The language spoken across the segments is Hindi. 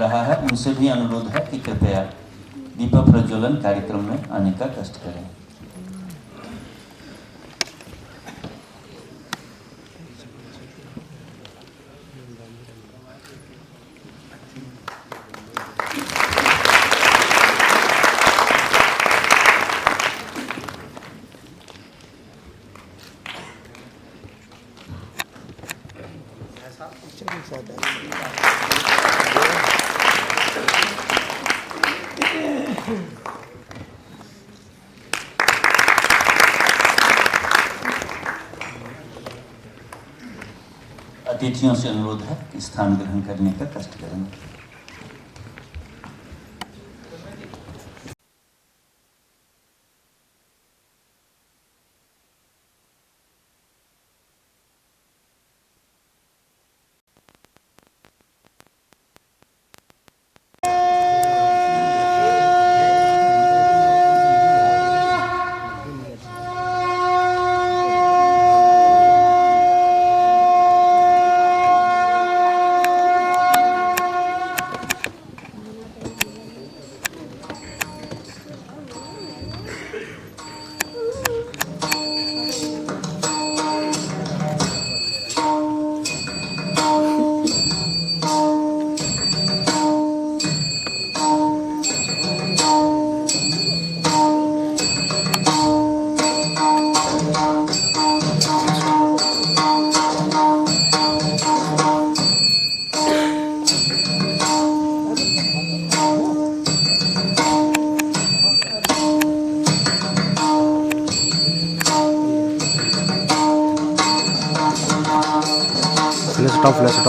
रहा है, उनसे भी अनुरोध है कि कृपया दीपक प्रज्वलन कार्यक्रम में आने का कष्ट करें। अतिथियों से अनुरोध है कि स्थान ग्रहण करने का कष्ट करें।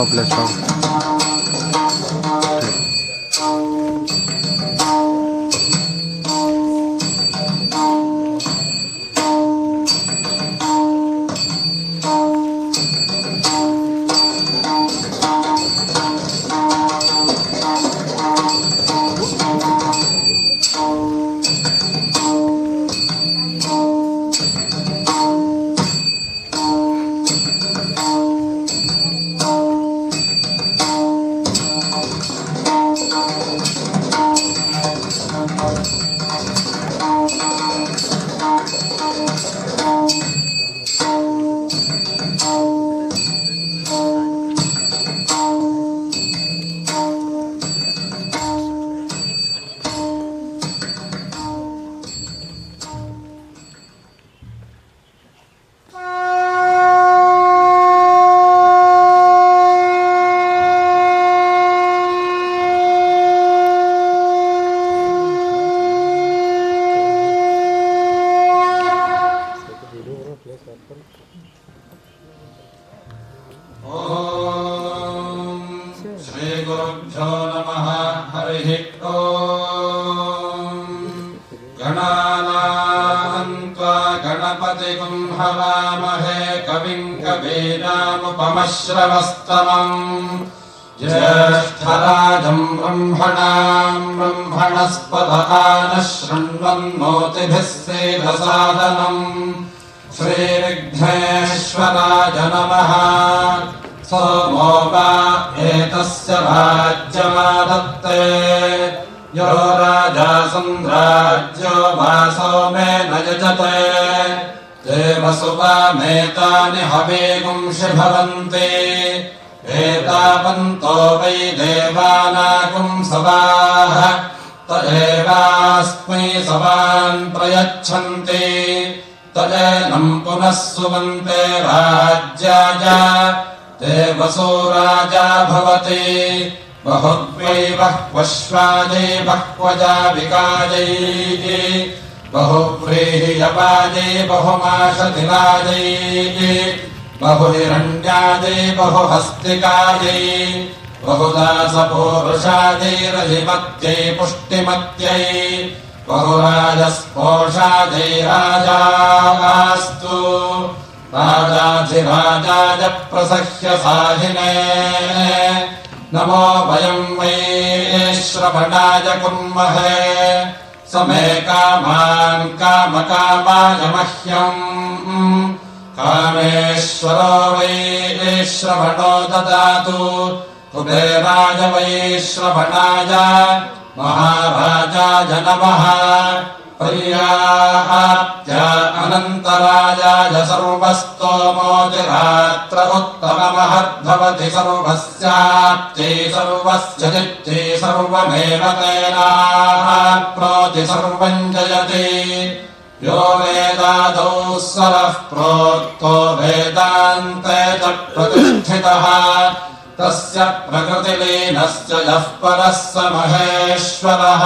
Let's stop. श्रवस्तमम् ज्येष्ठराजम् ब्रह्मणाम् ब्रह्मणस्पदकानः शृण्वन्नोतिभिः सेदसादनम् श्रीविघ्नेश्वराय नमः। सोमो वा एतस्य राज्यमादत्ते यो राजा सन्द्राज्यो वा सोमेन यजते देवसुवामेतानि हवेगुंषि भवन्ति एतावन्तो वै देवानागुं सवाः त एवास्मै सवान् प्रयच्छन्ति तदेनम् पुनः सुवन्ते राज्याय देवसो राजा भवति बहुद्वै बह्वश्वायै बह्वजाविकायै बहुव्रीह्यपायै बहुमाशतिलायै बहुहिरण्यायै बहुहस्तिकायै बहुदासपूरुषायै रजिमत्यै पुष्टिमत्यै बहुराजस्पोषायै राजास्तु राजाधिराजाय प्रसह्य साहिने नमो वयं वै श्रवणाय कुर्महे समे कामान् कामकामाय मह्यम् कामेश्वरो वै श्रवणो ददातु कुबेराय वैश्रवणाय महाराजाय नमः पर्याप्त्य अनन्तरायाय सर्वस्तोमोतिरात्र उत्तममहद्भवति सर्वस्याप्त्यै सर्वस्य जित्यै सर्वमेव तेनाप्नोति सर्वं जयति यो वेदादौ सरः प्रोक्तो वेदान्ते च प्रतिष्ठितः तस्य प्रकृतिलीनस्य यः परः स महेश्वरः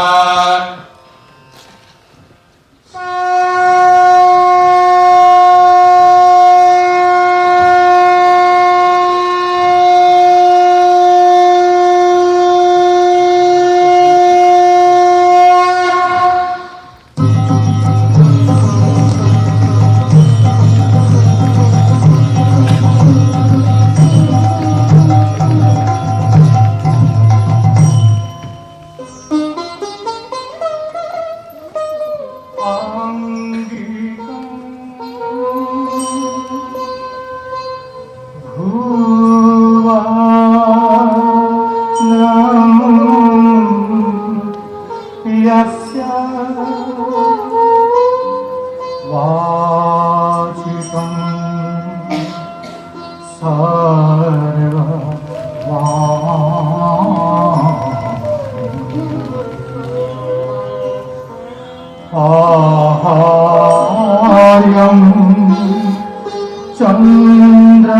चंद्र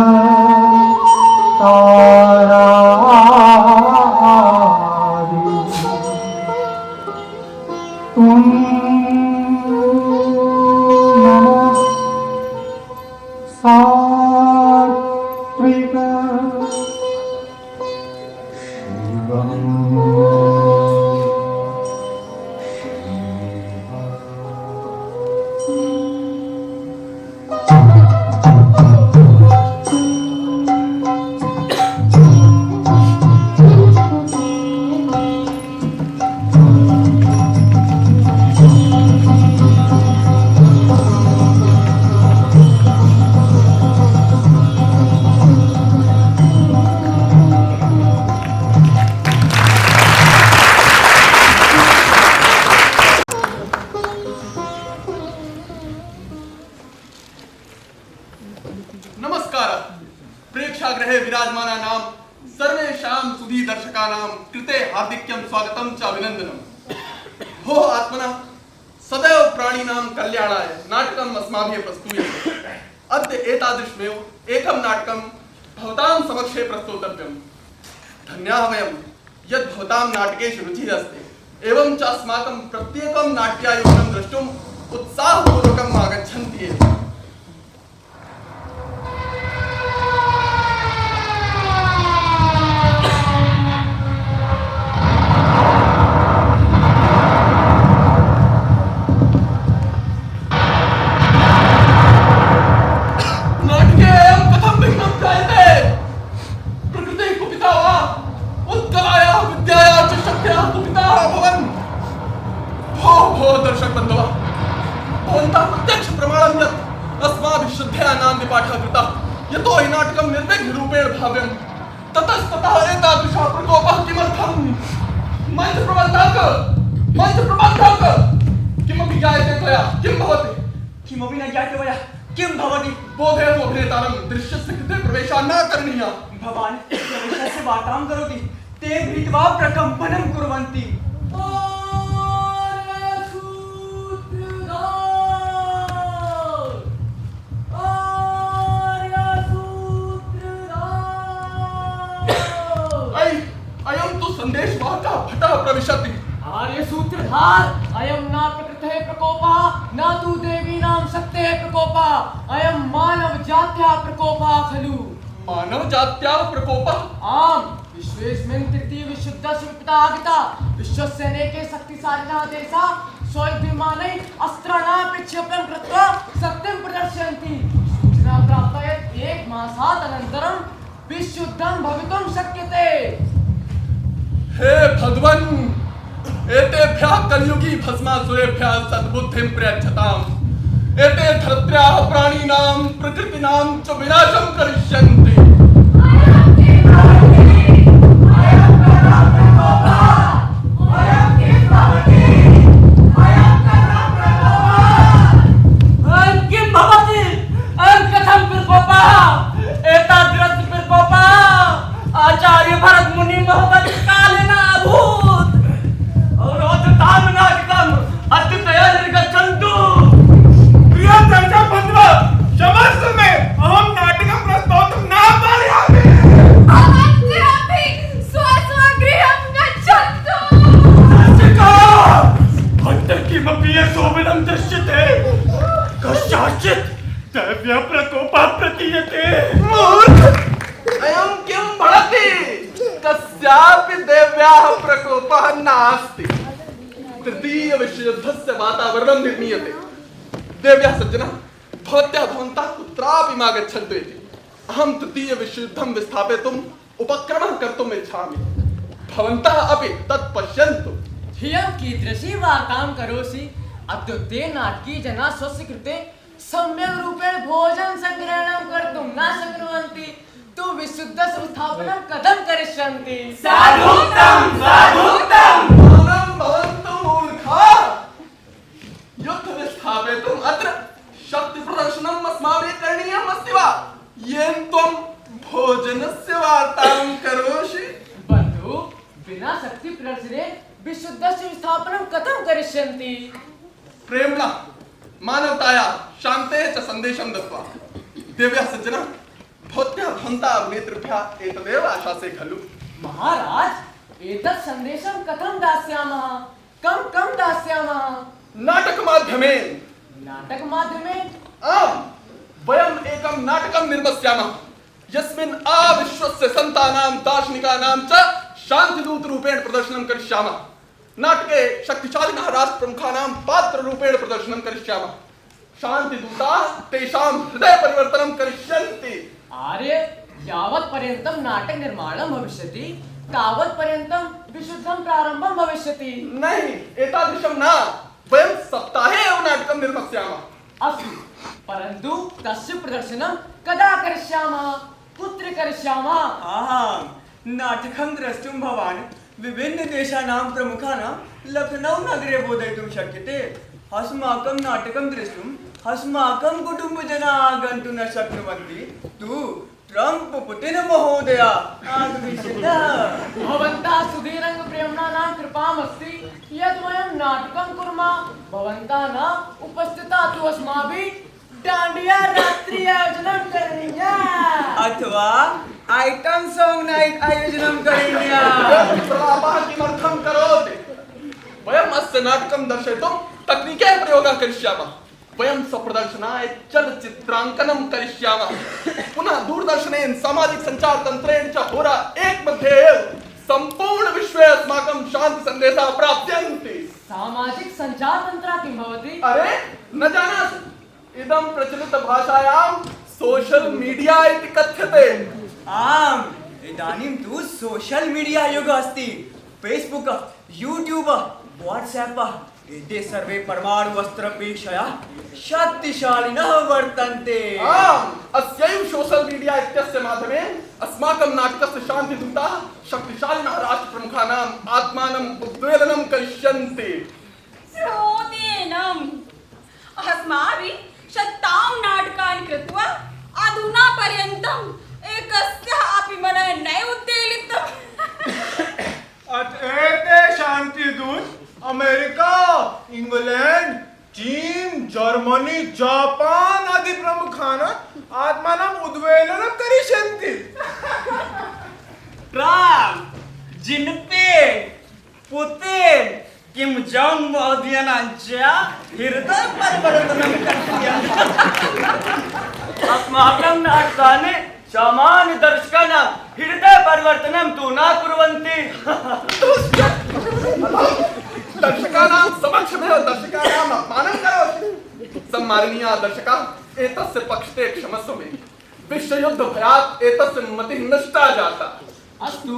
तारा तुम सात्विक नमस्कार प्रेक्षागृहे विराजमानानां सर्वेषां सुधी दर्शकानां कृते हार्दिक्यं स्वागतं च अभिनन्दनं भो आत्मनः सदैव प्राणिनां कल्याणाय नाटकम् अस्माभिः प्रस्तूयते अद्य एतादृशमेव एकं नाटकं भवतां समक्षे प्रस्तोतव्यं धन्याः वयं यद् भवतां नाटकेषु रुचिः अस्ति एवं च अस्माकं प्रत्येकं नाट्यायोजनं द्रष्टुम् उत्साहपूर्वकम् आगच्छन्ति एव दर्शक बंधवा भवन्तः प्रत्यक्ष प्रमाणं यत् अस्माभिः श्रद्धया नान्दीपाठः कृतः यतो हि नाटकं निर्विघ्नरूपेण भाव्यं ततस्ततः एतादृशः प्रकोपः किमर्थम् मञ्चप्रबन्धक किमपि ज्ञायते त्वया किं भवति किमपि न ज्ञायते मया किं भवति बोधयतु अभिनेतारं दृश्यस्य कृते प्रवेशः न करणीयः भवान् प्रवेशस्य वार्तां करोति ते भीत्वा प्रकम्पनं कुर्वन्ति संदेशवाहकः भटः प्रविशति आर्य सूत्रधार अयं न प्रकृतेः प्रकोपः न तु देवीनां शक्तेः प्रकोपः अयं मानव जात्याः प्रकोपः खलु मानव जात्याः प्रकोपः आम् विश्वेस्मिन् तृतीय विशुद्धस्य विपदा आगता विश्वस्य अनेके शक्तिशालिनः देशाः स्वयुद्धविमानैः अस्त्राणामपि क्षिपणं कृत्वा शक्तिं प्रदर्शयन्ति सूचना प्राप्ता यत् एकमासात् अनन्तरं विश्वयुद्धं भवितुं शक्यते हे भगवन् एतेभ्यः कलियुगी भस्मासुरेभ्यः सद्बुद्धिं प्रयच्छताम् एते धरत्र्याः प्राणिनां प्रकृतीनां च विनाशं करिष्यन्ति शोभनं दृश्यते कस्याचित् दैव्य प्रकोपः प्रतीयते। मूर्ख, अयं किं भणति? कस्यापि दैव्याः प्रकोपः नास्ति। तृतीय विश्वयुद्धस्य वातावरणं निर्मीयते। देव्याः सज्जनः, भवत्याः भवन्तः कुत्रापि मा गच्छन्तु इति। अहं तृतीय विश्वयुद्धं विस्थापयितुम् उपक्रमः कर्तुम् इच्छामि। भवन्तः अपि तत् पश्यन्तु। धियं कीदृशी वार्तां करोषि? अद्य ते नाटकी जनाः स्वस्य कृते सम्यक् रूपेण भोजन संग्रहणं कर्तुं न शक्नुवन्ति। तु विशुद्ध संस्थापनं कथं करिष्यन्ति? साधुत्तम साधुत्तम। मौनं भवन्तु मूर्खाः। युद्ध विस्थापयितुम् अत्र शक्ति प्रदर्शनम् अस्माभिः करणीयम् अस्ति वा? येन त्वं भोजनस्य वार्तां करोषि? बन्धु, बिना शक्ति प्रदर्शने विशुद्धस्य स्थापनं कथं करिष्यन्ति? प्रेम्णा मानवताया शान्तेः च सन्देशं दत्त्वा। देव्याः सज्जनः, भवत्याः भवन्तः नेतृभ्यः एतदेव आशासे खलु? महाराज, एतत् सन्देशं कथं दास्यामः? कं दास्यामः? नाटकमाध्यमेन। नाटकमाध्यमेन? आम्, वयम् एकं नाटकं निर्मस्यामः यस्मिन् आविश्वस्य सन्तानां दार्शनिकानां च शान्तिदूतरूपेण प्रदर्शनं करिष्यामः। नाटके शक्तिशालिनः राष्ट्रप्रमुखानां पात्ररूपेण प्रदर्शनं करिष्यामः। शान्तिदूताः तेषां हृदय परिवर्तनं करिष्यन्ति। आर्य, यावत् पर्यन्तं नाटक निर्माणं भविष्यति तावत् पर्यन्तं विशुद्धं प्रारम्भं भविष्यति। नहीं, एतादृशं न। वयं सप्ताहे एव नाटकं निर्मस्यामः। अस्तु, परन्तु तस्य प्रदर्शनं कदा करिष्यामः? कुत्र करिष्यामः? नाटकं द्रष्टुं भवान् विभिन्न देशानां प्रमुखानां लखनौ नगरे बोधयितुं शक्यते। अस्माकं नाटकं द्रष्टुं अस्माकं कुटुम्बजनाः आगन्तुं न शक्नुवन्ति। तु ट्रम्प पुतिन महोदय आगमिष्यतः। भवन्तः सुधीरङ्गप्रेम्णानां कृपामस्ति यद् वयं नाटकं कुर्मः। भवन्तः न उपस्थिताः तु अस्माभिः डाण्डिया रात्रि आयोजनं करणीयम् अथवा आइटम सॉन्ग नाइट आयोजनं करणीयम्। प्रलापः किमर्थं करोति? वयम् अस्य नाटकं दर्शयितुं तकनीकेः प्रयोगः करिष्यामः। वयं स्वप्रदर्शनाय चलच्चित्राङ्कनं करिष्यामः। पुनः दूरदर्शनेन सामाजिक संचार तन्त्रेण च होरा एक मध्ये एव सम्पूर्ण विश्वे अस्माकं शान्ति सन्देशाः प्राप्स्यन्ति। सामाजिक संचार तन्त्र किं भवति? अरे न जानासि? इदं प्रचलित भाषायां सोशल मीडिया इति कथ्यते। आम्, इदानीं तु सोशल मीडिया युगः अस्ति। फेसबुक, यूट्यूब, व्हाट्सएप एते सर्वे परमाणुअस्त्रपेक्षया शक्तिशालिनः वर्तन्ते। आम्, अस्यैव सोशल मीडिया इत्यस्य माध्यमेन अस्माकं नाटकस्य शान्तिदूताः शक्तिशालिनः राष्ट्रप्रमुखानाम् आत्मानम् उद्वेलनं करिष्यन्ति। श्रोतेनम् अस्माभिः शतां नाटकानि कृत्वा अधुना पर्यन्तम् एकस्य अपि मनः नैव उद्वेलितम्। एते शान्तिदूत अमेरिका, इंग्लैंड, चीन, जर्मनी, जापान आदि प्रमुखानाम् आत्मानम् उद्वेलनं करिष्यन्ति। Trump, Jinping, Putin, Kim Jong महोदयानां च हृदय परिवर्तनं करिष्यन्ति। अस्माकं नाटकानि सामान्य दर्शकानां हृदय परिवर्तनं तु न कुर्वन्ति। दर्शकानां समक्षमेव दर्शकानाम् अपमानं करोति। सम्माननीयाः दर्शकाः, एतस्य पक्षते क्षमस्व मे। विश्वयुद्ध भयात् एतस्य मतिः नष्टा जाता। अस्तु,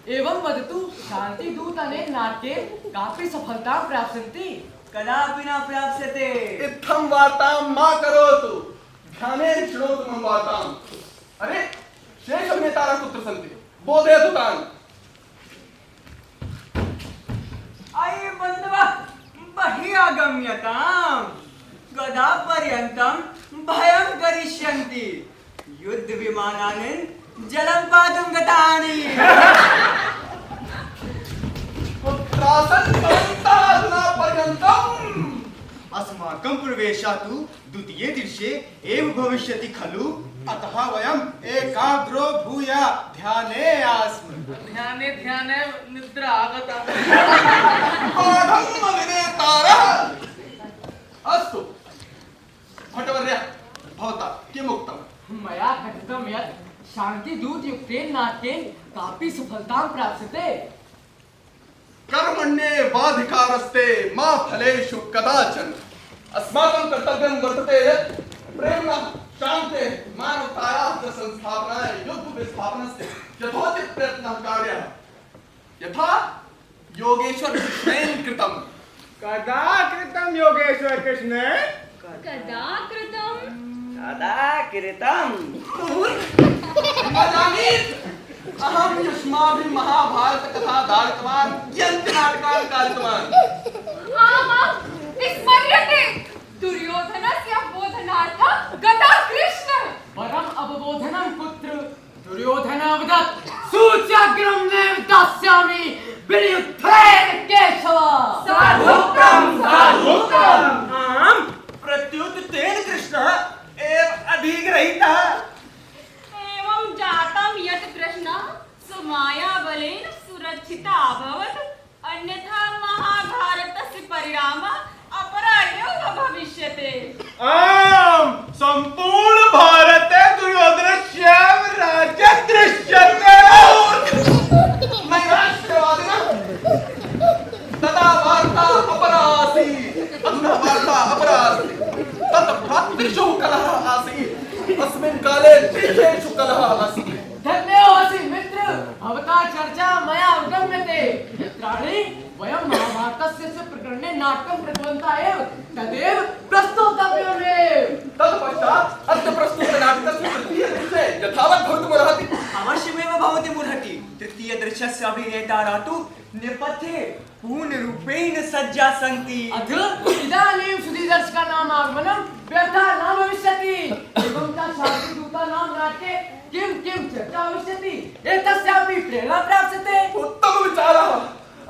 एवं वदतु, शान्तिदूत अनेक नाट्ये कापि सफलतां प्राप्स्यन्ति? कदापि न प्राप्स्यते। इत्थं वार्तां मा करोतु। ध्यानेन शृणोतु मम वार्ताम्। अरे, शेषनेतारः कुत्र सन्ति? बोधयतु तान्। अयि बन्धवः, बहिः आगम्यताम्। गदापर्यन्तं भयं करिष्यन्ति। युद्धविमानानि जलं पातुं गतानि। कुत्रासन् भवन्तः अधुना पर्यन्तम्? अस्माकं प्रवेशः तु द्वितीये दिवसे एव भविष्यति खलु। अतः वयम् एकाग्रो भूय ध्याने आस्म। ध्याने निद्रा आगता। पाठं विनेतारः श्रुतं यत् शान्तिदूतयुक्तेन नाट्येन कापि सफलतां प्राप्स्यते। कर्मण्येवाधिकारस्ते मा फलेषु कदाचन। अस्माकं कर्तव्यं वर्तते यत् प्रेम्णः शान्तेः मानवतायाः च संस्थापनाय युद्धविस्थापनस्य यथोचित प्रयत्नः कार्यः यथा योगेश्वर कृष्णेन कृतम्। कदा कृतं योगेश्वर कृष्ण? कदा कृतं? कदा कृतं? अजानीत् अहं युष्माभिः महाभारत कथा धारितवान् यन्ति नाटकान् कारितवान्। आमां स्मर्यते दुर्योधनस्य बोधनार्थं गदा कृष्ण। परम् अवबोधनं कुत्र? दुर्योधनावदत् सूच्याग्रं नैव दास्यामि विनियुद्धेन केशव। साधुक्तं साधुक्तं। आम् प्रत्युत तेन कृष्ण एव अधिग्रहीतः। एवं जातं यत् कृष्णः सुमायाबलेन सुरक्षितः अभवत्, अन्यथा महाभारतस्य परिणामः अपरायः भविष्यते। आम् संपूर्ण भारते दुर्योधनस्य राज्यं दृश्यते। नैराश्यवादिनः तदा वार्ता अपरा आसीत्, अधुना वार्ता अपरा अस्ति। तत् भ्रातृषु कलहः आसीत्, अस्मिन् काले द्विषेषु कलहः अस्ति। धन्योऽसि मित्र, भवता चर्चा मया अवगम्यते। मित्राणि, वयं महाभारतस्य प्रकरणे नाटकं कृतवन्तः एव, तदेव प्रस्तुतव्यमेव। तत्पश्चात् अद्य प्रस्तुतनाटकस्य तृतीयदृश्ये यथावत् भवितुमर्हति। अवश्यमेव भवति मुर्हति। तृतीयदृश्यस्य अभिनेतारः तु नेपथ्ये पूर्णरूपेण सज्जा सन्ति। अथ इदानीं सुधीदर्शकानां आगमनं व्यर्थः न भविष्यति। एवं च शान्तिदूतानां नाट्ये किं किं चर्चा भविष्यति एतस्यापि प्रेरणा प्राप्स्यते। उत्तम विचारः।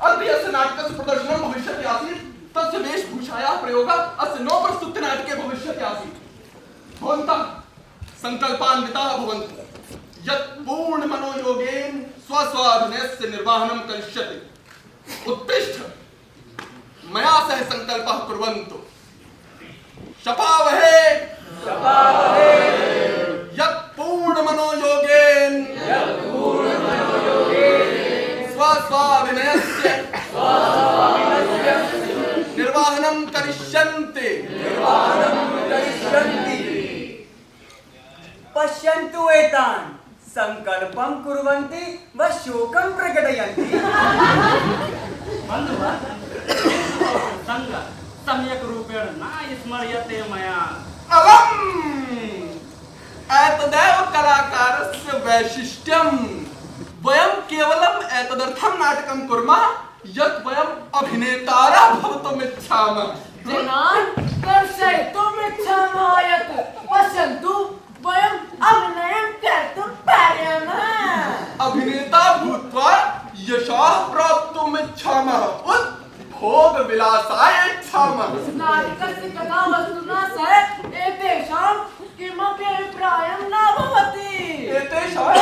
अद्य यस्य नाटकस्य प्रदर्शनं भविष्यति आसीत् तस्य वेशभूषायाः प्रयोगः अस्य नवप्रस्तुतनाटके भविष्यति आसीत्। भवन्तः सङ्कल्पान्विताः भवन्तु यत् पूर्णमनोयोगेन स्वस्वाभिनयस्य निर्वहनं करिष्यति। उत्तिष्ठ मया सह संकल्पः कुर्वन्तु। शपावहे यत् पूर्णमनोयोगेन स्वस्वाभिनयस्य निर्वहनं करिष्यन्ति। पश्यन्तु एतान् संकल्पं कुर्वन्ति व शोकं प्रकटयन्ति। सम्यक् रूपेण न स्मर्यते मया। अलम् एतदेव कलाकारस्य वैशिष्ट्यम्। वयं केवलम् एतदर्थं नाटकं कुर्मः यत् वयम् अभिनेतारः भवितुमिच्छामः। जनान् दर्शयितुमिच्छामः यत् पश्यन्तु वयम् अभिनयं कर्तुं पारयामः। अभिनेता भूत्वा यशः प्राप्तुमिच्छामः उत भोगविलासाय इच्छामः। नाटकस्य कथावस्तुना सह एतेषां किमपि अभिप्रायं न भवति। एतेषां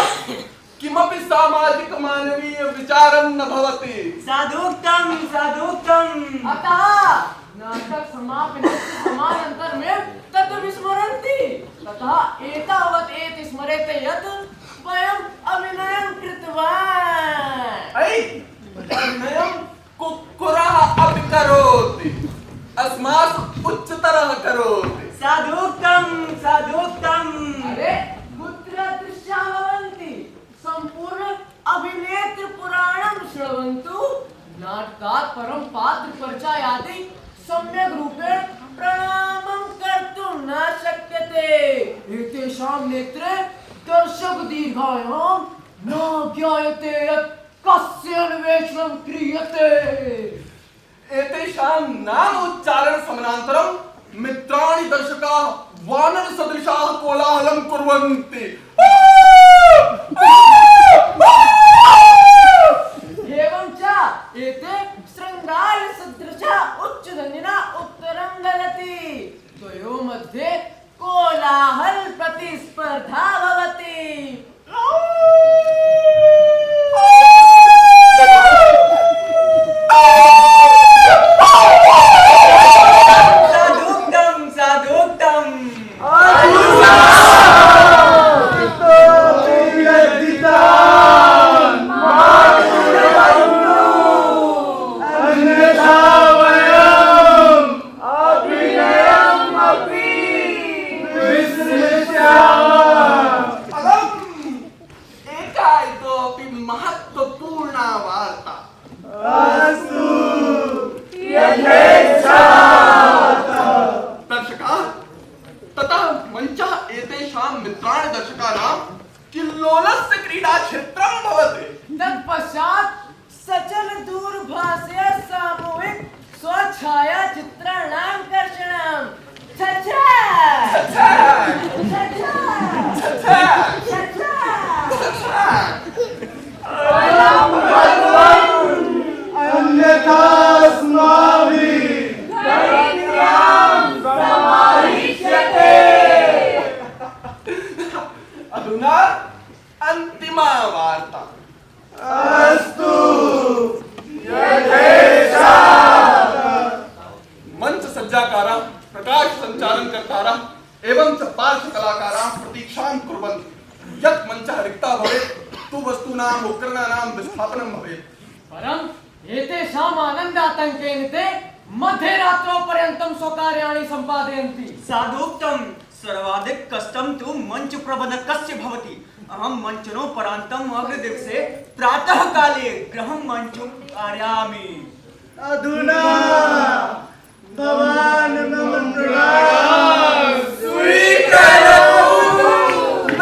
किमपि सामाजिक मानवीय विचारं न भवति। साधुक्तं साधुक्तं। अतः नाटक समापनस्य समानान्तरमेव तत् विस्मरन्ति। ततः एतावत् एते स्मरेते यत् वयम् अभिनयं कृतवान्। अभिनयं कुक्कुरः अपि करोति, अस्मासु उच्चतरः करोति। साधुक्तं साधुक्तं। अरे कुत्र दृश्याः भवन्ति? सम्पूर्ण अभिनेत्र पुराणं श्रवन्तु। नाटकात् परं पात्रपरिचयादि सम्यक् रूपेण प्रणामं कर्तुं न शक्यते। एतेषां नेत्रे दर्शकदीर्घायां न ज्ञायते यत् कस्य अन्वेषणं क्रियते। एतेषां नाम उच्चारण समनान्तरं मित्राणि दर्शकाः वानरसदृशाः कोलाहलं कुर्वन्ति। एवं च एते शृङ्गारसदृशः उच्चध्वनिना उत्तरं ददति। द्वयोः मध्ये कोलाहल प्रतिस्पर्धा भवति। साधुक्तं साधुक्तं। प्रकाश संचालन कर्तारः एवं च पार्श्व कलाकाराः प्रतीक्षां कुर्वन्ति यत् मञ्चः रिक्तः भवेत् तु वस्तूनाम् उपकरणानां विस्थापनं भवेत्। परं एतेषाम् आनन्दातङ्केन ते मध्यरात्रौ पर्यन्तं स्वकार्याणि सम्पादयन्ति। साधुक्तं सर्वाधिक कष्टं तु मंच प्रबन्धकस्य भवति। अहं मञ्चनोपरान्तम् अग्रदिवसे प्रातः काले गृहं मञ्चं कारयामि। अधुना भवान् मम प्रणामं स्वीकरोतु। न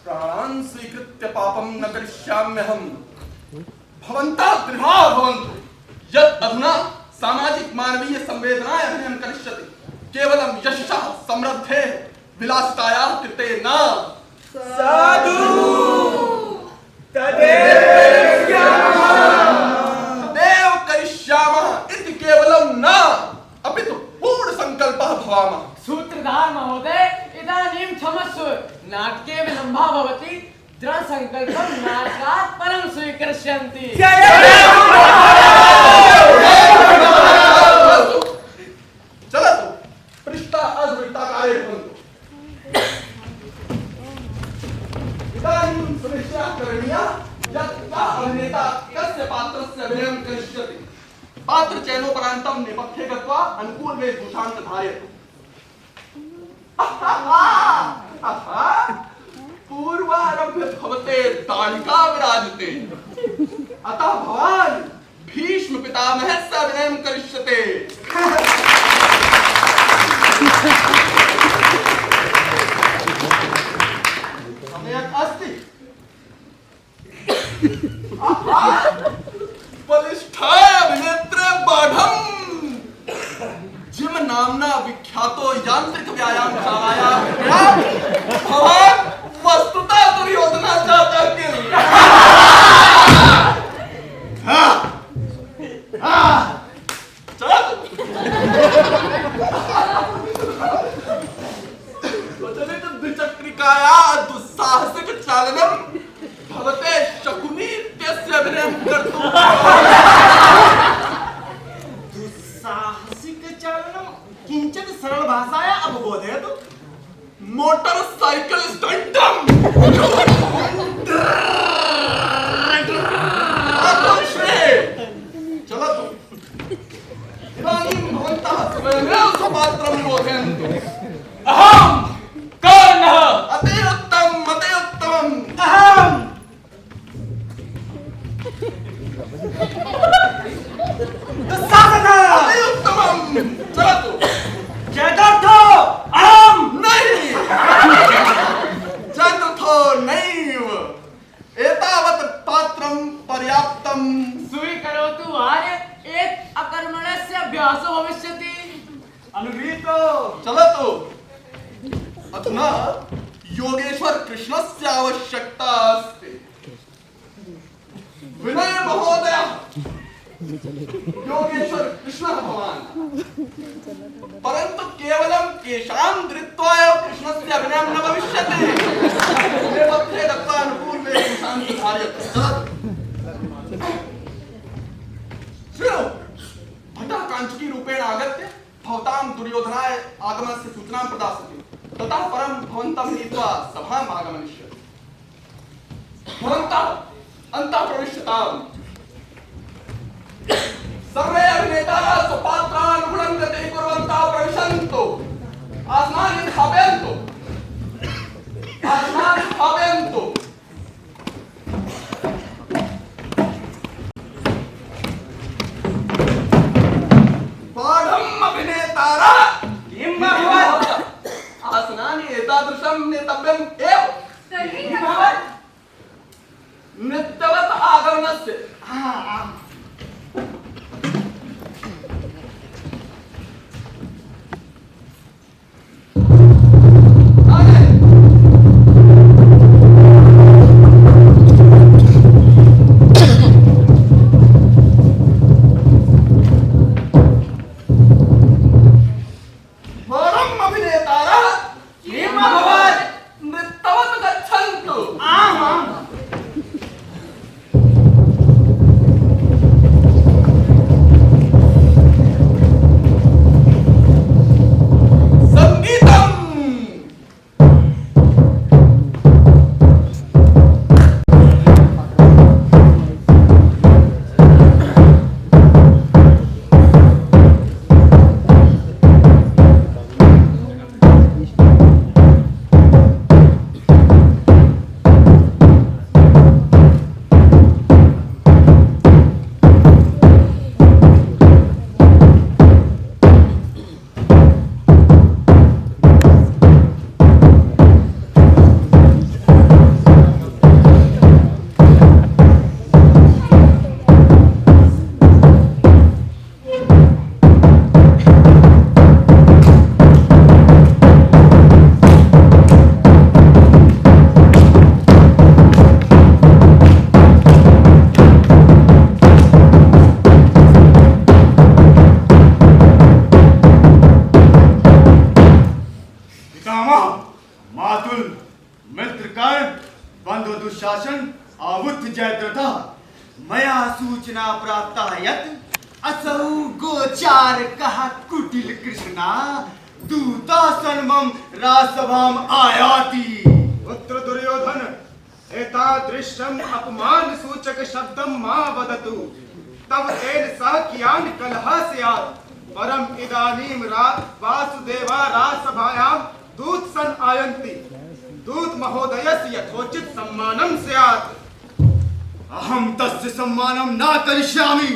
प्राणान् स्वीकृत्य पापं न करिष्याम्यहं। भवन्तः दृढा भवन्तु यत् अधुना सामाजिक मानवीय संवेदनाय अभिनयं करिष्यति केवलं यशः समृद्धेः विलासितायाः कृते न। साधु तदेव करिष्यामः इति केवलं न अपि तु पूर्ण संकल्पः भवामः। सूत्रधार महोदय इदानीं क्षमस्व नाटके विलम्बः भवति दृढ़ संकल्पं नाटकात् परं स्वीकरिष्यन्ति। चलतु पृष्ठा अधवृत्ताकारे भवन्तु। इदानीं सुनिश्चयः करणीयः यत् कः अभिनेता कस्य पात्रस्य अभिनयं करिष्यति। पात्रचयनोपरान्तं नेपथ्ये गत्वा अनुकूलवेशभूषान् धारयतु। पूर्वारभ्य भवते दाढिका विराजते अतः भवान् भीष्म पितामहस्य अभिनयं करिष्यते। सम्यक् अस्ति। बलिष्ठाय अभिनेत्रे बाढम् जिम नाम्ना विख्यातो यांत्रिक व्यायामशालायां भवान् वस्तुतः दुर्योधनाचार्यः किल। स्वचलित द्विचक्रिकायाः दुस्साहसिक चालनं भवते शकुनी इत्यस्य अभिनयं कर्तुं। दुस्साहसिक चालनं किञ्चित् सरल भाषाया अवबोधयतु। मोटरसाइकल स्टंटम। चलतु इदानीं भवन्तः स्वयमेव स्वपात्रं बोधयन्तु। अहं कर्णः। अति उत्तमम् अति उत्तमम्। अहं दुःशासनः। अति उत्तमम्। चलतु जयद्रथो। अहं नहीं जयद्रथो नैव एतावत् पात्रं पर्याप्तं। स्वीकरोतु आर्य एत् अकर्मणस्य अभ्यासो भविष्यति। अनुगृहीतो। चलतु अधुना योगेश्वर कृष्णस्य आवश्यकता अस्ति। विनय महोदय योगेश्वर कृष्णः भवान् परन्तु केवलं केशां धृत्वा एव कृष्णस्य अभिनयं न भविष्यति। नेपथ्ये गत्वा अनुकूलवेशभूषान् धारयतु। शृणु भटः काञ्चुकी रूपेण आगत्य भवतां दुर्योधनाय आगमनस्य सूचनां प्रदास्यति। ततः परं भवन्तं नीत्वा सभाम् आगमनिष्यति। भवन्तः अन्तः प्रविश्यताम्। सर्वे अभिनेतारः स्वपात्रानुगुणं गतिं कुर्वन्तः प्रविशन्तु। आसनानि स्थापयन्तु। आसनानि स्थापयन्तु। बाढम् अभिनेतारः किं भवत् आसनानि एतादृशं नेतव्यम् एव। तर्हि नृत्यवत् आगमनस्य गोचार कहा कुटिल कृष्णा दूता सन्मम रासभाम आयाति। पुत्र दुर्योधन एतादृशम् अपमान सूचक शब्दं मा वदतु तव तेन सह कियान् कलहः स्यात्। परम इदानीं वासुदेवा रासभायां दूतसन् आयन्ति। दूत महोदयस्य यथोचित सम्मानं स्यात्। अहं तस्य सम्मानं न करिष्यामि।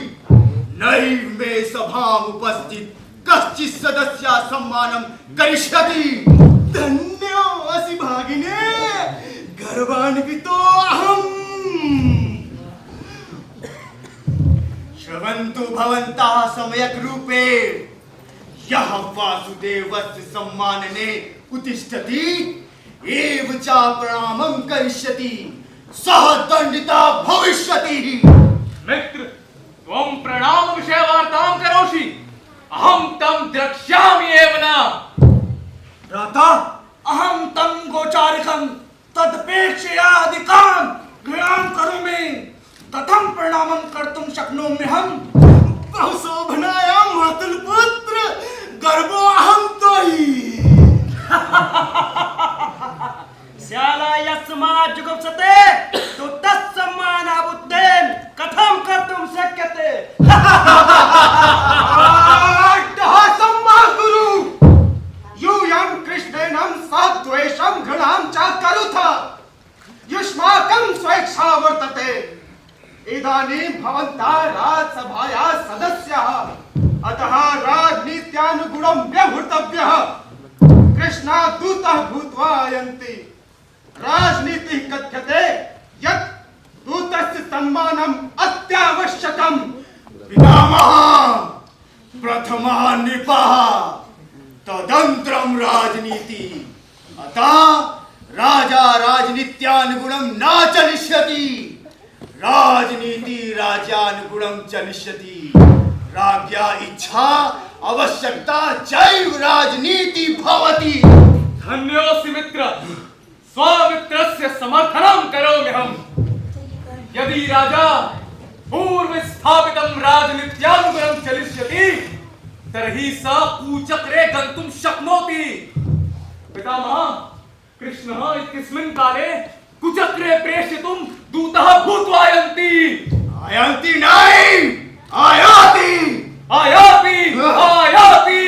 नैव मे सभाम् उपस्थित कश्चित् सदस्यः सम्मानं करिष्यति। धन्योऽसि भागिने गर्वान्वितो अहम्। श्रवन्तु भवन्तः सम्यक् रूपेण यः वासुदेवस्य सम्मानने उत्तिष्ठति एव च प्रणामं करिष्यति सः दण्डितः भविष्यति। मित्र त्वं प्रणाम विषय वार्तां करोषि अहं तं द्रक्ष्यामि एव न। भ्राता अहं तं गोचारिकं तदपेक्षया अधिकां घृणां करोमि। कथं प्रणामं कर्तुं शक्नोम्यहं? बहुशोभनायां मातुलपुत्र गर्वो अहं त्वयि। श्याला यस्मात् जुगुप्सते तो तत्सम्मानाबुद्धेन कथं कर्तुं शक्यते? यूयं कृष्णेनं सद्वेषं घृणां च करुथ युष्माकं स्वेच्छा वर्तते। इदानीं भवन्तः राजसभायाः सदस्याः अतः राजनीत्यानुगुणं व्यवहर्तव्यः। कृष्णादूतः भूत्वा आयन्ति। राजनीतिः कथ्यते यत् दूतस्य सम्मानम् अत्यावश्यकम्। पितामहः प्रथमः नृपः तदनन्तरं राजनीति। अतः राजा राजनीत्यानुगुणं न चलिष्यति। राजनीति राज्यानुगुणं चलिष्यति। राज्ञा इच्छा आवश्यकता चैव राजनीति भवति। धन्योऽसि मित्र स्वमित्रस्य समर्थनं करोम्यहम्। यदि राजा पूर्व स्थापितं राजनीत्यानुगुणं चलिष्यति तर्हि स कूचक्रे गन्तुं शक्नोति। पितामह कृष्णः इत्यस्मिन् काले कुचक्रे प्रेषितुं दूतः भूत्वा आयन्ति। आयन्ति नहीं आयाति आयाति आयाति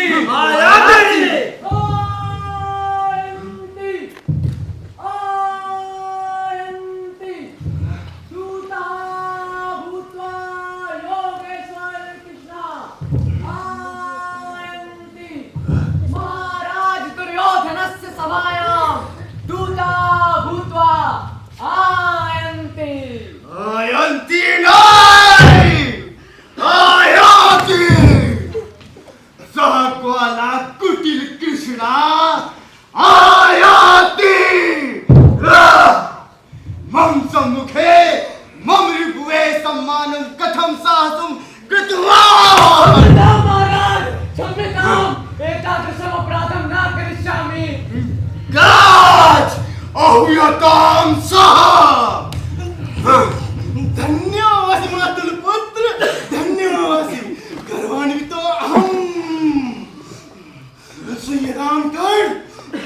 आयन्ति दूता भूत्वा योगेश्वर कृष्ण आयन्ति। महाराज दुर्योधनस्य सभायां दूता भूत्वा आयन्ति। आयन्ति नहीं आयाति। सः ग्वाला कुटिल कृष्णा आयाति। मम सम्मुखे मम रिपुवे सम्मानं कथं साहसं कृतवान्। महाराज क्षम्यताम् एतादृशम् अपराधं न करिष्यामि। गाज अहुयतां सः। धन्योऽसि मातुलपुत्र धन्योऽसि गर्वान्वितो अहम्। संयतां कर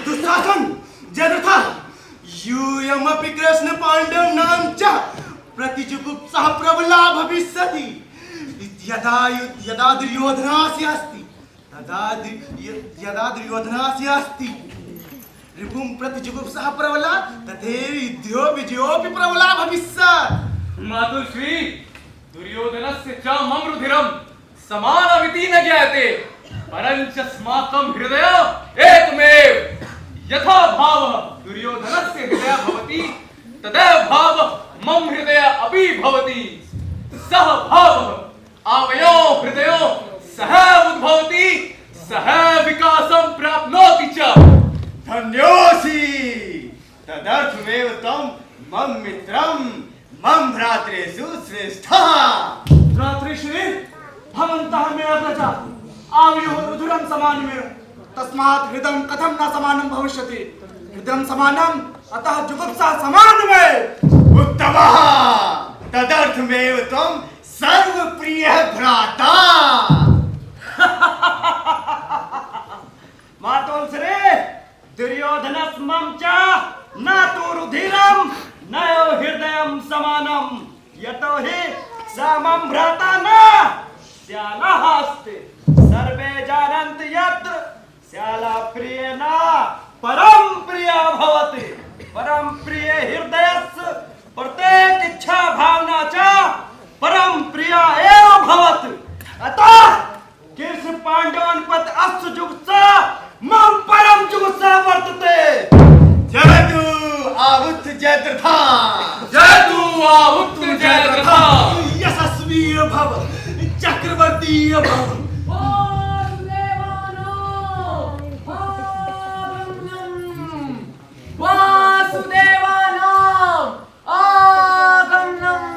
दुःशासन जयद्रथा यूयमपि कृष्ण पाण्डव नाम च प्रतिजुगुप्सः प्रबला भविष्यति। यदा दुर्योधनस्य अस्ति रिपुं प्रतिजुगुप्सः प्रबला तथैव युद्धो विजयोऽपि प्रबला भविष्यत्। मातुश्री दुर्योधनस्य च मम रुधिरं समानमिति न ज्ञायते परञ्च अस्माकं हृदय एकमेव। यथा भावः दुर्योधनस्य हृदय भवति तदैव भावः मम हृदय अपि भवति। सः भावः आवयोः हृदयो सहैव उद्भवति सहैव विकासं प्राप्नोति च। धन्योऽसि तदर्थमेव त्वं मम मित्रं मम भ्रातृषु श्रेष्ठः। भ्रातृश्री भवन्तः मे प्रजा आवयोः रुधिरं समानमेव तस्मात् हृदयं कथं न समानं भविष्यति। हृदयं समानम् अतः जुगुप्सा समानमेव। उत्तमः तदर्थमेव त्वं सर्वप्रियः भ्राता। मम भ्राता न श्यालः अस्ति सर्वे जानन्ति यत्र श्याला प्रियेण परम प्रिया भवति परम प्रिय हृदयस्य प्रत्येक इच्छा भावना च परम प्रिया एव भवति अतः कृष्ण पांडवन पद अस्य जुगुप्सा मम परम जुगुप्सा वर्तते जयतु आहुत जयद्रथा जयतु आहुत जयद्रथा यशस्वी भव चक्रवर्ती भव वासुदेवानां आगमनम्।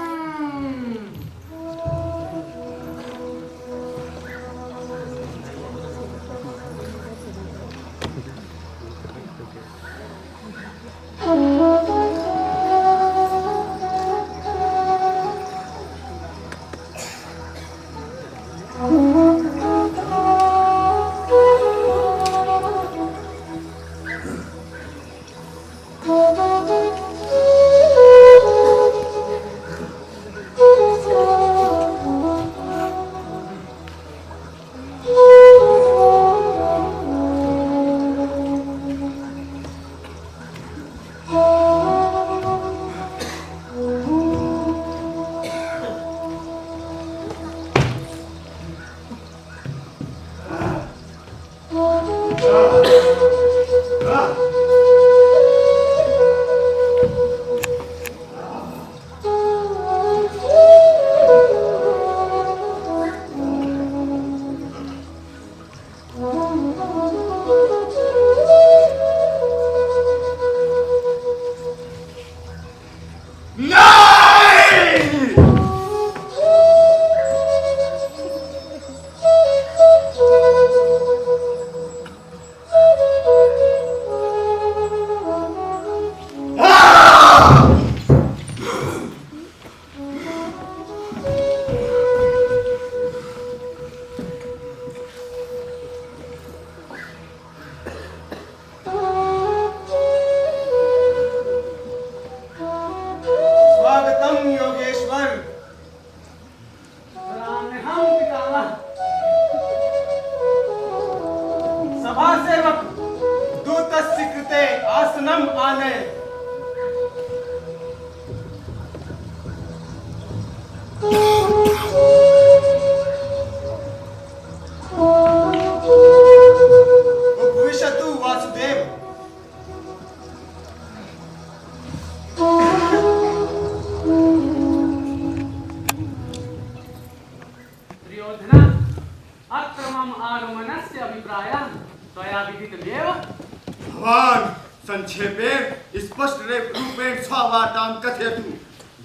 भवान् संक्षेपेण स्पष्ट रूपेण स्वावार्तां कथयतु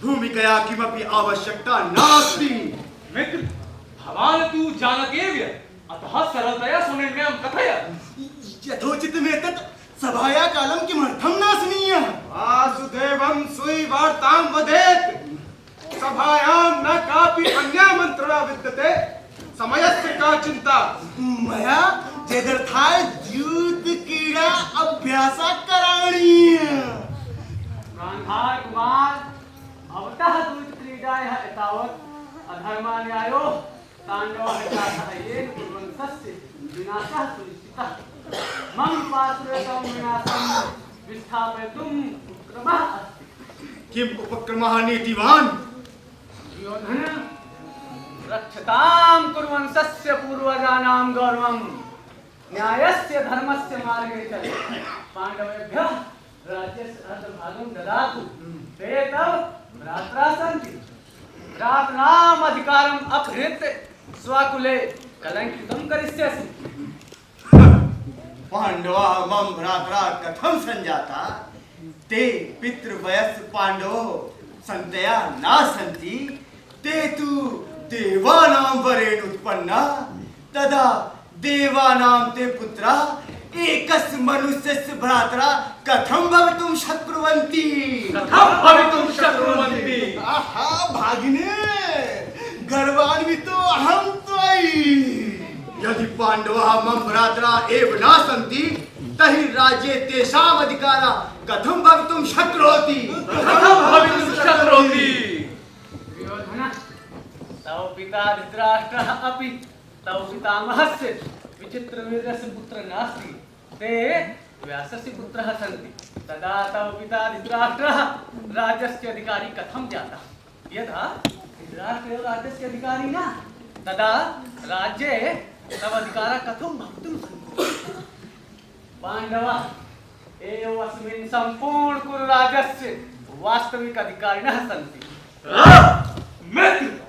भूमिकया किमपि आवश्यकता नास्ति। मित्र भवान् तु जानत्येव अतः सरलतया सुनिर्णयं कथय। यथोचितमेतत् सभाया कालं किमर्थं नाशनीयः? वासुदेवं सुवार्तां वदेत्। सभायां न कापि अन्या मन्त्रणा विद्यते। समयस्य का चिंता? मया जयद्रथाय युद्ध क्रीडा अभ्यासः करणीयः। गान्धार कुमार भवतः युद्ध क्रीडायाः एतावत् अधर्मान्यायो ताण्डवहत्याः येन कुर्वन्तस्य विनाशः सुनिश्चितः। मम पार्श्वे तं विनाशं विस्थापयितुम् उपक्रमः अस्ति। किम् उपक्रमः नीतिवान्? दुर्योधन रक्षतां कुर्वन्तस्य पूर्वजानां गौरवं न्यायस्य धर्मस्य मार्गे चल पाण्डवेभ्यः राज्यस्य अर्धभागं ददातु। ते तव भ्रात्रा सन्ति। भ्रातॄणाम् अधिकारम् अपहृत्य स्वकुले कलङ्कितं करिष्यसि। पाण्डवाः मम भ्रात्रा कथं सञ्जाता? ते पितृवयस्क पाण्डवो सन्तया न सन्ति। ते तु देवानां वरेण उत्पन्ना। तदा देवानां ते पुत्रा एकस्य मनुष्यस्य भ्रात्रा कथं भवितुं शक्नुवन्ति? आहा भागिने गर्वान्वितो अहं त्वयि। यदि पाण्डवाः मम भ्रात्रा एव न सन्ति तर्हि राज्ये तेषाम् अधिकारः कथं भवितुं शक्नोति? दुर्योधन तव तव पिता धृतराष्ट्रः अपि तव पितामहस्य विचित्रवीर्यस्य पुत्रः नास्ति, ते व्यासस्य पुत्रः सन्ति। तदा तव पिता धृतराष्ट्रः राज्यस्य अधिकारी कथं जातः? यदा धृतराष्ट्रः राज्यस्य अधिकारी न, तदा राज्ये तव अधिकारः कथं भवितुं सन्ति? पाण्डवाः एव अस्मिन् सम्पूर्ण कुरुराज्यस्य वास्तविक अधिकारिणः सन्ति। मित्र,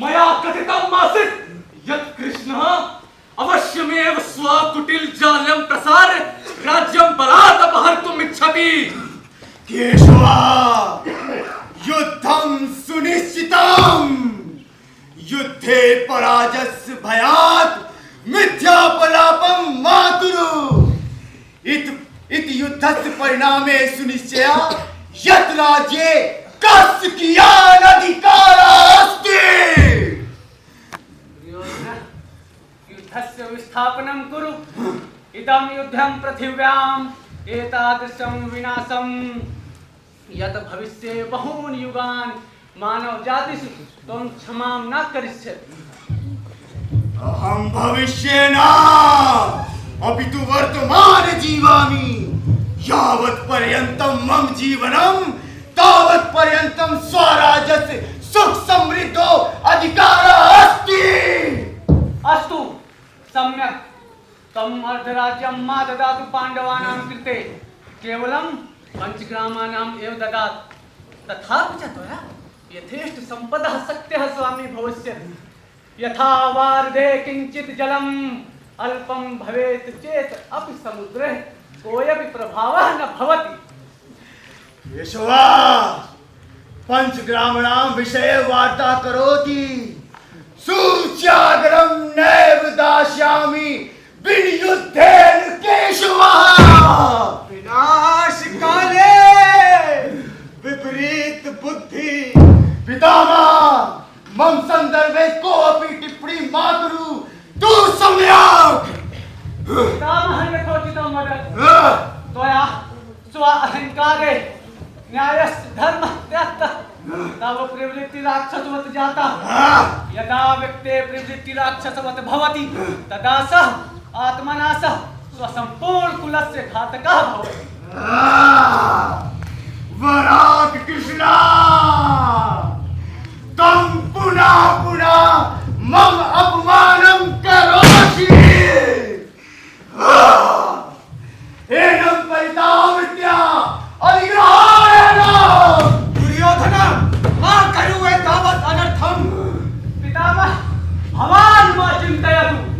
मया कथितम् आसीत् यत् कृष्णः अवश्यमेव स्वकुटिलजालं प्रसार्य राज्यं बलात् अपहर्तुम् इच्छति। केशव, युद्धं सुनिश्चितम्। युद्धे पराजयस्य भयात् मिथ्यापलापं मा कुरु। इति युद्धस्य परिणामे सुनिश्चया यत् राज्ये कस्य कियान् अधिकारः अस्ति। युद्धस्य विस्थापनं कुरु। इदं युद्धं पृथिव्याम् एतादृशं विनाशं यत् भविष्ये बहून् युगान् मानव जातिषु त्वं क्षमां न करिष्यति। अहं भविष्ये न, अपि तु वर्तमाने जीवामि। यावत् पर्यन्तं मम जीवनं तावत् पर्यन्तं स्वराज्यस्य सुख समृद्धो अधिकारः अस्ति। अस्तु, सम्यक्। तम् अर्धराज्यं मा ददातु पाण्डवानां कृते, केवलं पञ्चग्रामाणाम् एव ददातु। तथापि च त्वया यथेष्ट सम्पदः शक्यः स्वामी भविष्यति। यथा वार्धे किञ्चित् जलम् अल्पं भवेत् चेत् अपि समुद्रे कोऽपि प्रभावः न भवति। केशव, पंचग्रामाणां विषये वार्ता करोति। सूच्याग्रं नैव दास्यामि विनियुद्धेन केशव। विनाशकाले विपरीत बुद्धि। पितामह, मम संदर्भे कोऽपि टिप्पणी मा कुरु। तु सम्यक्। पितामहः यथोचितं वदत्। त्वया स्व अहङ्कारे न्यायस्य धर्मः त्यक्तः। तव प्रवृत्ति राक्षसवत् जाता। यदा व्यक्ते प्रवृत्ति राक्षसवत् भवति तदा सः आत्मना सह स्वसम्पूर्ण कुलस्य घातकः भवति। वराक कृष्णा, तं पुनः पुनः मम अपमानं करोषि। एनं परितावृत्य अधिग्रहाणेन। दुर्योधन, मा करू एतावत् अनर्थम्। पितामह, भवान् मा चिन्तयतु।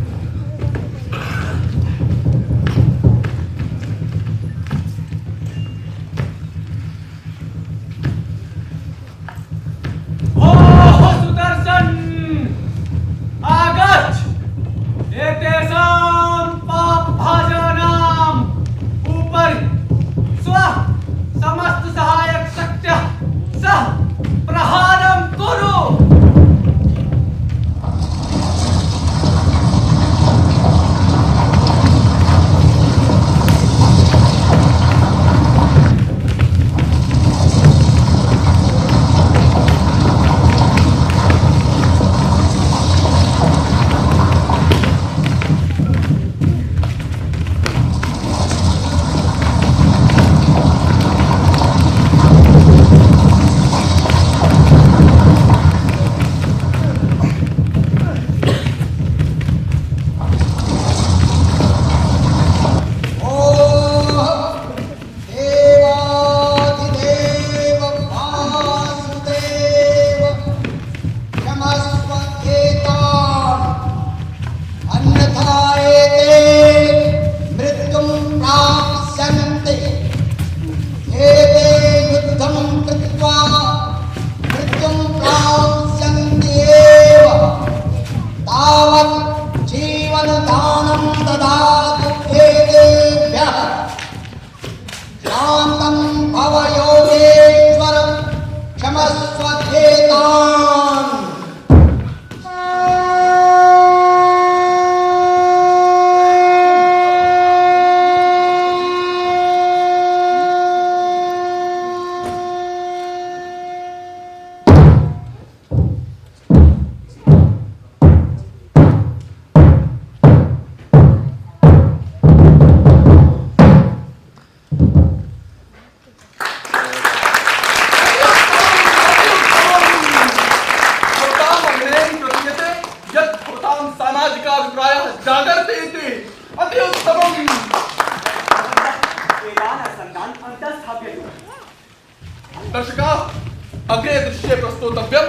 राज्ये प्रस्तोतव्यं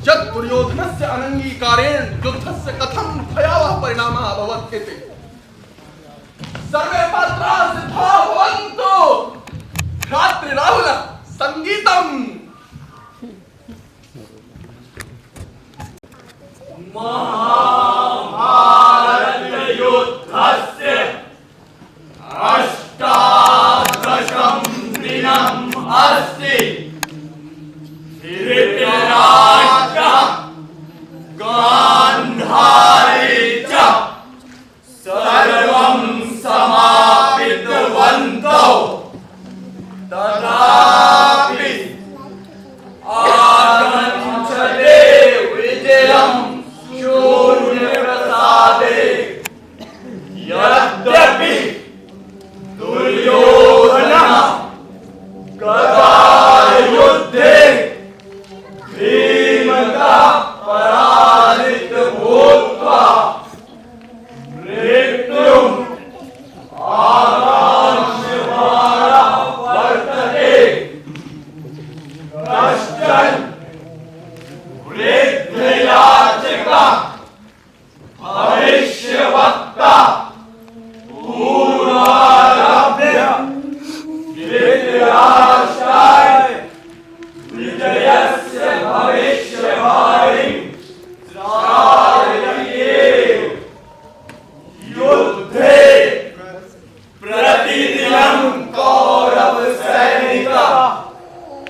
यत् दुर्योधनस्य अनङ्गीकारेण युद्धस्य कथं भयावह परिणामः अभवत् इति। सर्वे पात्राः सिद्धाः भवन्तु। रात्रि राहुल संगीतम्। महाभारत युद्धस्य अष्टादशं दिनम् अस्ति। धृतराष्ट्रः गान्धारी च सर्वं समापितवन्तौ। तथापि आगच्छते विजयं शून्यप्रसादे। यद्यपि दुर्योधनः गदायुद्धे भीमतः पराजितो भूत्वा मृत्युम् आकाङ्क्षमाणः वर्तते। कश्चन वृद्धयाचकः भविष्यवक्ता पूर्वारभ्य धृतराष्ट्राय विजयस्य भविष्यवाणीं श्रावयेत्। युद्धे प्रतिदिनं कौरवसैनिकाः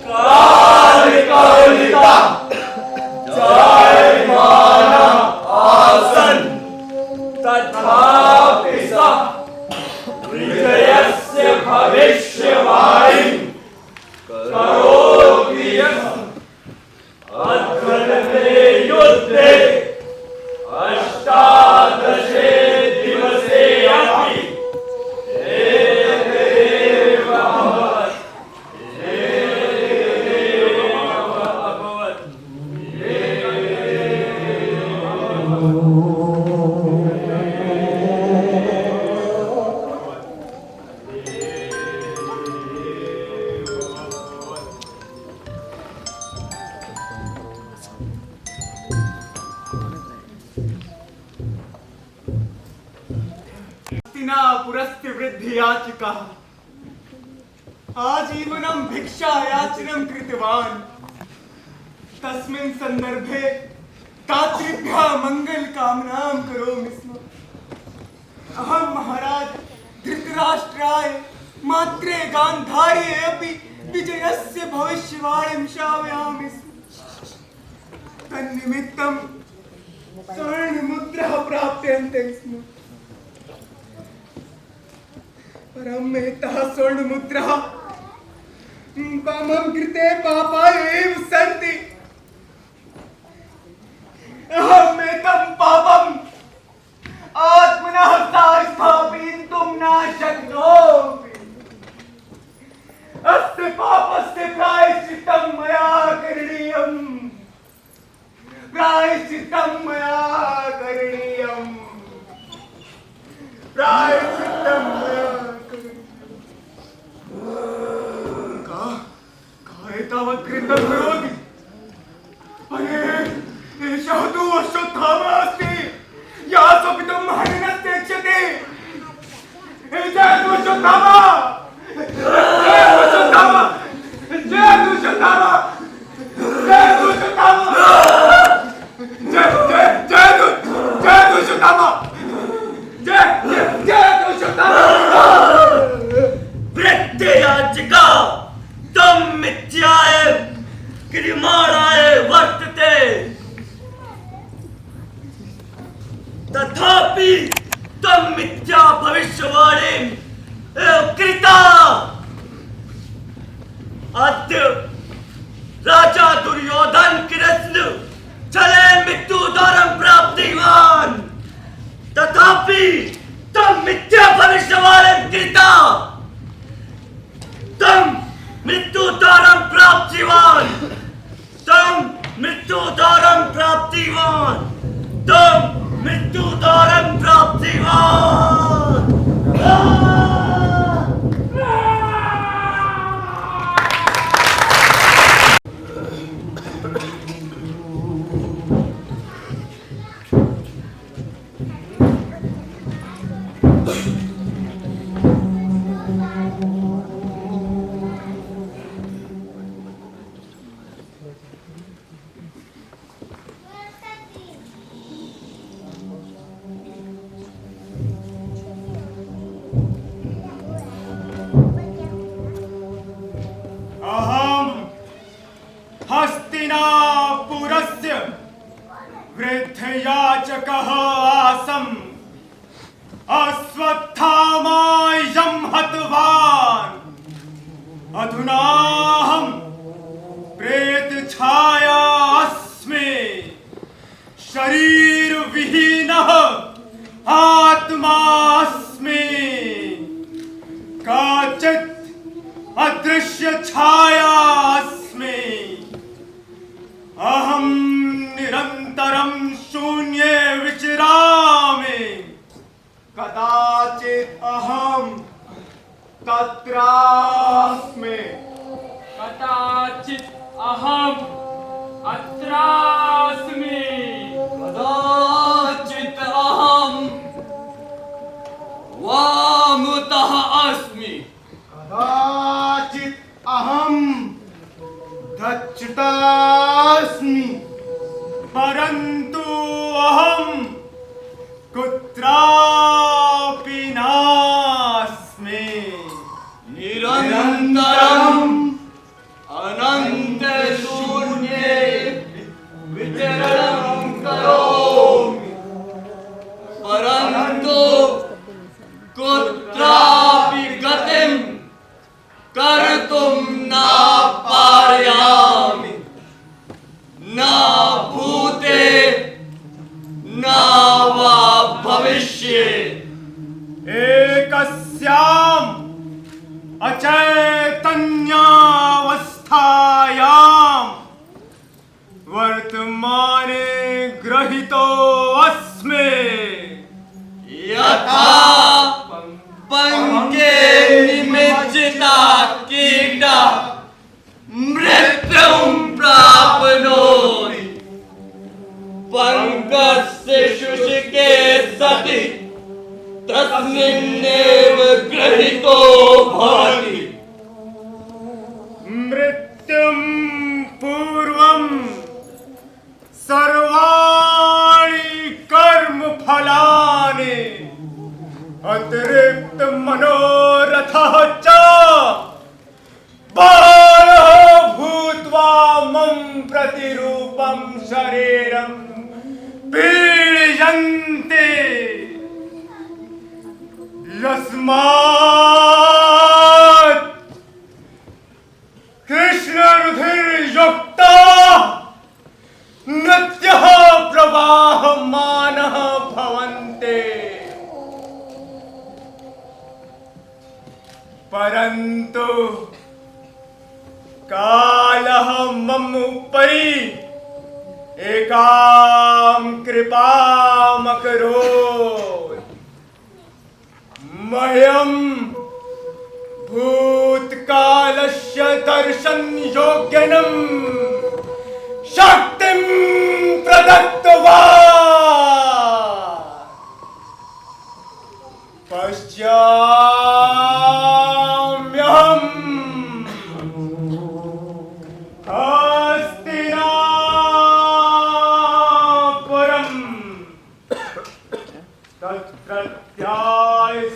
कालिकौलिकाः जायमानाः आसन्। तथापि सः विजयस्य भविष्यवाणीं करोति स्म। अद्यतने युद्धे अष्टादशे दिवसे अपि एतदेव अभवत्। हस्तिनापुरस्य वृद्धियाचिका आजीवनं भिक्षायाचनं कृतवान्। तस्मिन् सन्दर्भे तातृभ्यः मङ्गलकामनां करोमि स्म। अहं महाराज धृतराष्ट्राय मात्रे गान्धार्ये अपि विजयस्य भविष्यवाणीं श्रावयामि स्म। तन्निमित्तं स्वर्णमुद्राः प्राप्यन्ते स्म। परं एताः स्वर्णमुद्राः मम कृते पापाय एव सन्ति। अहम् एतं पापम् आत्मनः स्थापयितुं न शक्नोमि। अस्य पापस्य प्रायश्चित्तं मया करणीयम्। प्रायश्चित्तं मया करणीयम्। प्रायश्चित्तं मया एतावत् कृतं करोति। अरे एषः तु अश्वत्थामा अस्ति। या स्वपितुं हरिणत्यक्षते। जय तु अश्वत्थामा। जय तु अश्वत्थामा। जय तु अश्वत्थामा। जय तु अश्वत्थामा। जय तु अश्वत्थामा। जय तु अश्वत्थामा। वृद्धयाचिका तं मिथ्याय क्रियमाणाय वर्तते। तथापि तं मिथ्या भविष्यवाणीं एव कृता। अद्य राजा दुर्योधन कृष्ण छलेन मृत्युद्वारं प्राप्तिवान्। तथापि तं मिथ्या भविष्यवाणीं कृता। तं मृत्युद्वारं प्राप्तिवान्। तं मृत्युद्वारं प्राप्तिवान्। तं मृत्युद्वारं प्राप्तिवान्। अहम हस्तिनापुरस्य वृद्धयाचकः आसम् अश्वत्थामायं हतवान् अधुनाहं प्रेतछाया अस्मि शरीरविहीनः आत्मा अस्मि काचित् अदृश्य छाया अस्मि अहं निरन्तरं शून्ये विचरामि कदाचित् अहं तत्रास्मि कदाचित् अहम् अत्रास्मि कदाचित् अहं वामतः अस्मि कदाचित् अहं दक्षिणास्मि परन्तु अहं कुत्रापि नास्मि निरन्तरम् अनन्तशून्ये विचरणं करोमि परन्तु कुत्रापि गतिं कर्तुं न पारयामि न भूते न वा भविष्ये एकस्याम् अचैतन्यावस्थायां वर्तमाने ग्रहितो अस्मि यथा पंके निमज्जिता कीटा मृत्युं प्राप्नोति पंकस्य शुष्के सति तस्मिन्नेव ग्रहितो भवति मृत्युं पूर्वं सर्वाणि कर्मफलानि अतिरिक्त मनोरथः च बालः भूत्वा मम प्रतिरूपं शरीरं पीडयन्ते यस्मात् कृष्णरुधिर्युक्ता नद्यः प्रवाहमानः भवन्ते परन्तु कालः मम उपरि एकां कृपामकरोत् मह्यं भूतकालस्य दर्शनयोग्यं शक्तिं प्रदत्तवान् पश्याम्यहम् हस्तिनापुरम्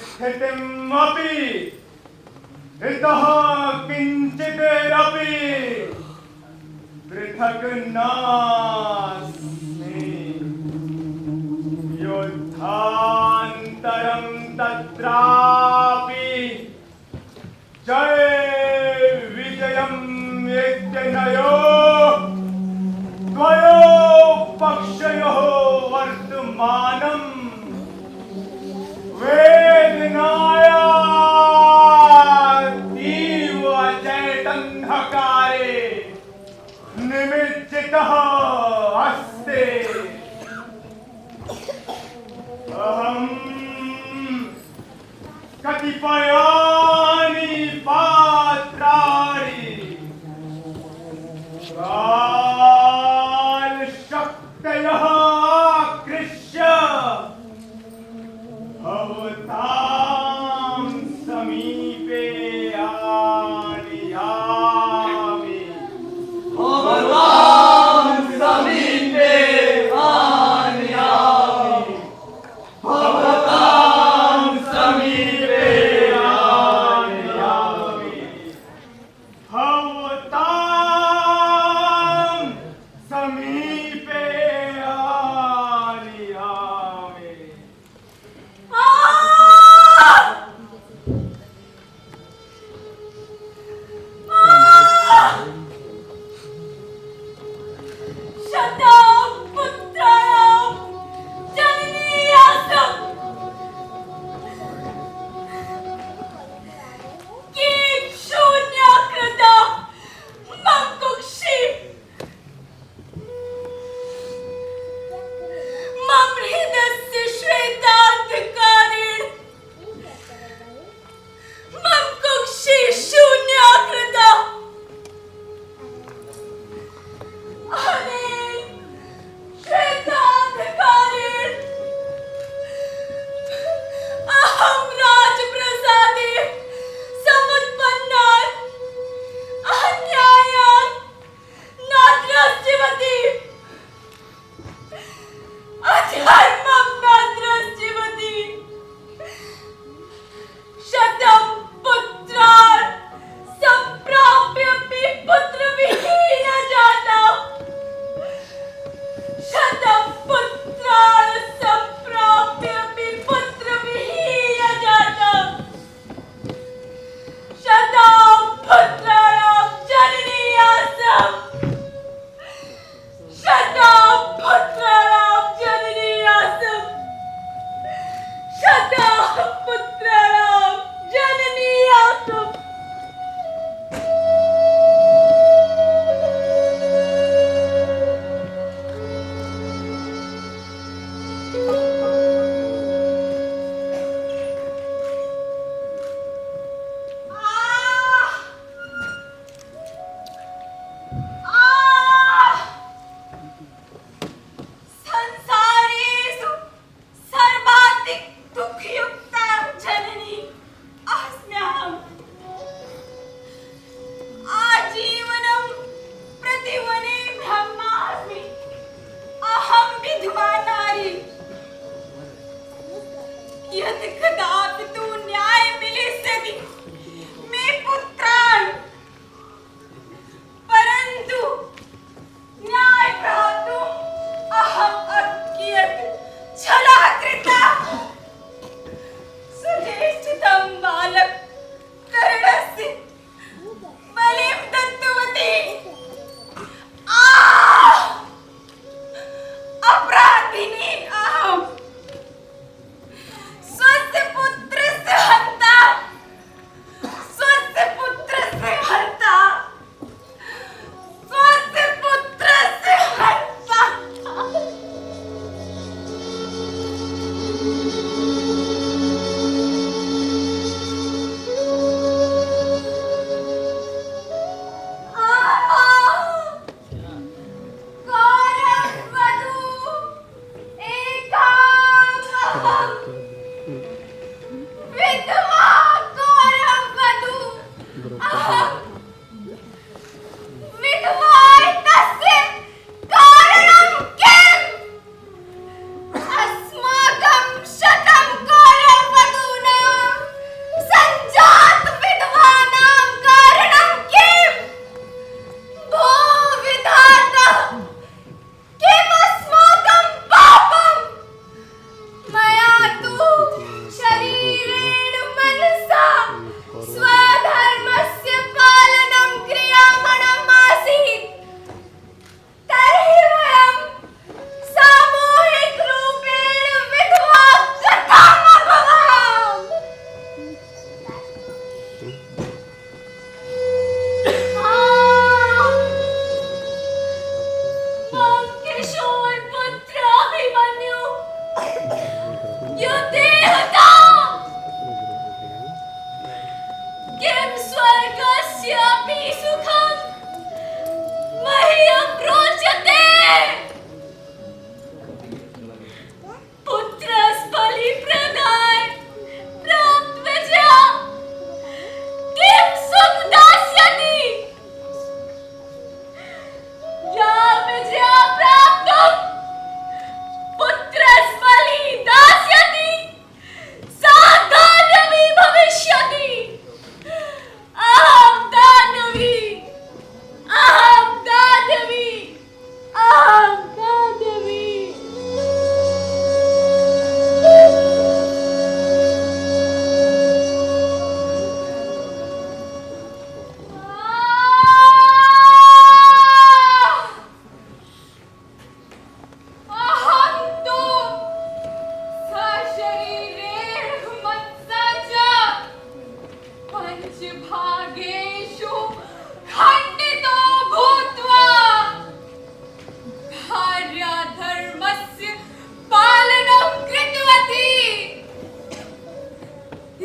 तत्रत्यास्थितिमपि इतः किञ्चिदपि पृथक् नास्मि युद्धान्तरं तत्रापि जय विजयं इत्यनयोः द्वयोः पक्षयोः वर्तमानम् वेदनायातीव चैतन्यकारे निमित्तितः अस्ति अहं कतिपयानि पात्राणि कालशक्तयः आकृष्य भवता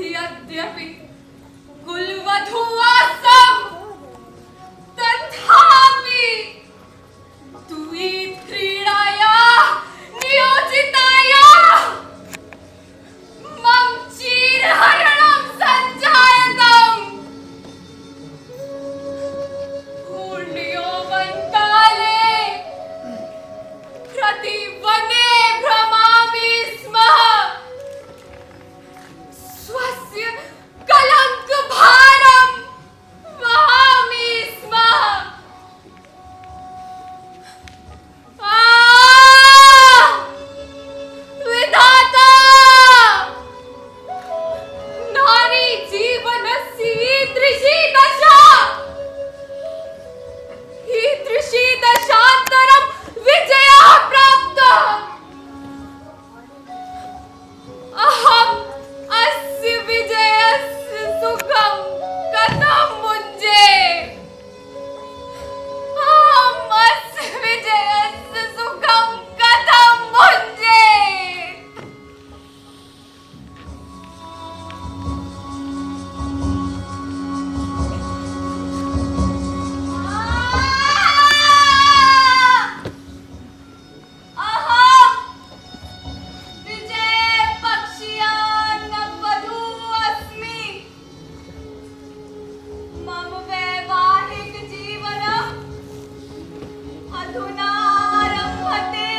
यद्यपि कुलवधूवासं तथापि तुई क्रीडाया नियोजिताया मम चीरहरणं सञ्जायतम् पूर्णयौवनकाले प्रतिवने भ्रमामि स्म स्वस्य कलङ्कभारं वहामि स्म विधाता नारी जीवनस्य ईदृशी दशान्तरं विजयः प्राप्तः अहम् अस्य विजयस्य सुखं कथं मुञ्जे अहम् अस्य विजयस्य सुखं कथं मुञ्जे अहं विजये पक्षीयान्नवधू अस्मि मम वैवाहिकजीवनम् अधुना आरभते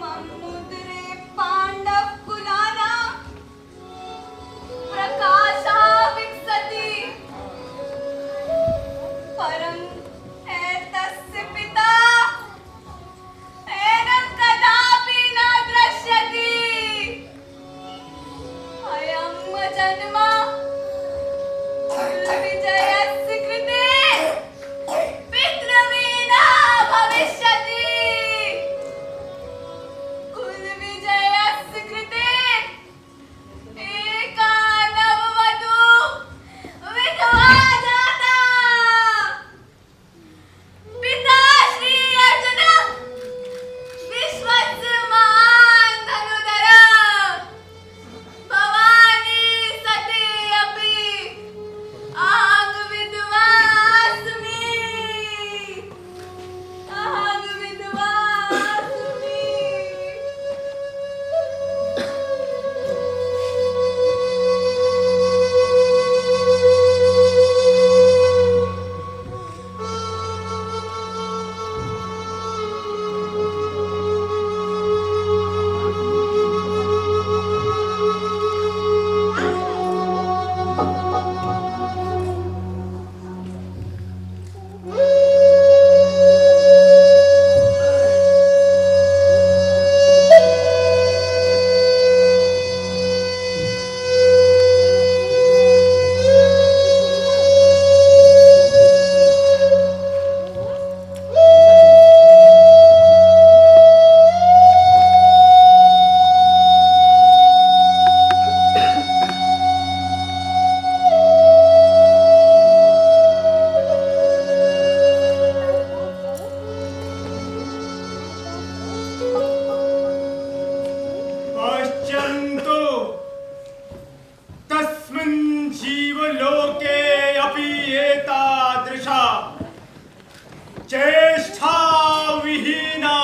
मम उदरे पाण्डवकुलानां प्रकाशः विकसति परम् एतस्य पिता एनं कदापि न द्रक्ष्यति अयं जन्म कुलविजयस्य कृते पितृवीणा भविष्यति कुलविजयस्य कृते एका नववधू विधवा जाता पिता श्री अर्जुन विश्वस्य महान् धनुधर भवानी सती अपि अहं विधवा अस्मि अहं विधवा अस्मि पश्यन्तु तस्मिन् जीवलोके अपि एतादृशा चेष्टा विहीना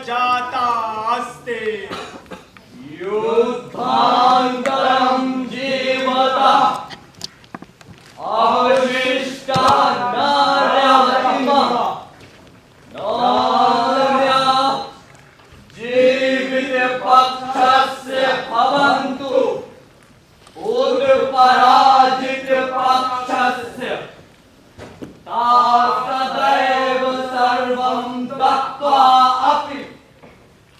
जाता अस्ति युद्धान्तरं जीवता अवशिष्टा नार्यः नार्या जीवितपक्षस्य भवन्तु उदपराजितपक्षस्य तदेव सर्वं दत्त्वा अपि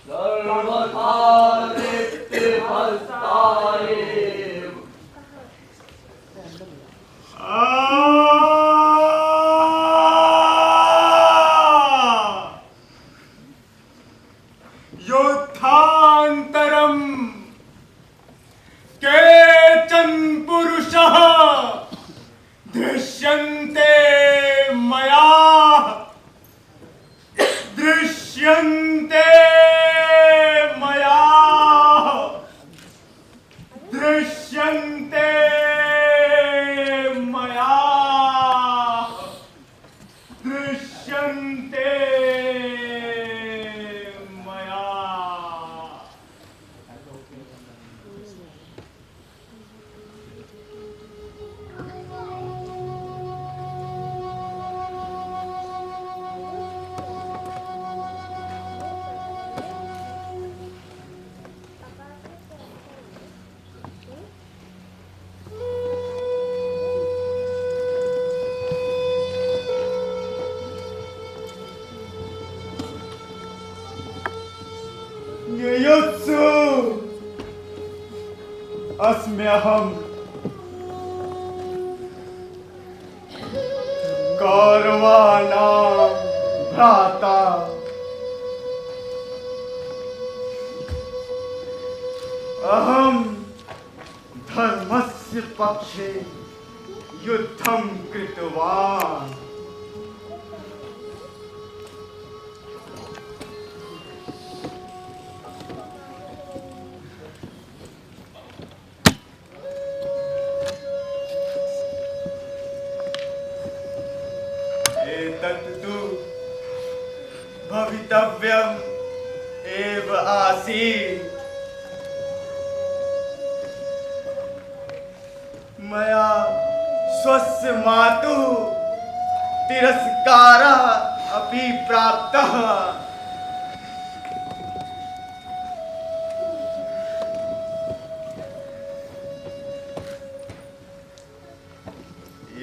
सर्वथा तृप्तिभस्ता एव। युद्धान्तरं केचन पुरुषः दृश्यन्ते मया दृश्यन्ते मया दृश्यन्ते मया दृश्यन्ते मया युयुत्सु अस्म्यहम् कौरवाणां भ्राता अहं धर्मस्य पक्षे युद्धं कृतवान् एतत्तु भवितव्यम् एव आसीत् मया स्वस्य मातुः तिरस्कारः अपि प्राप्तः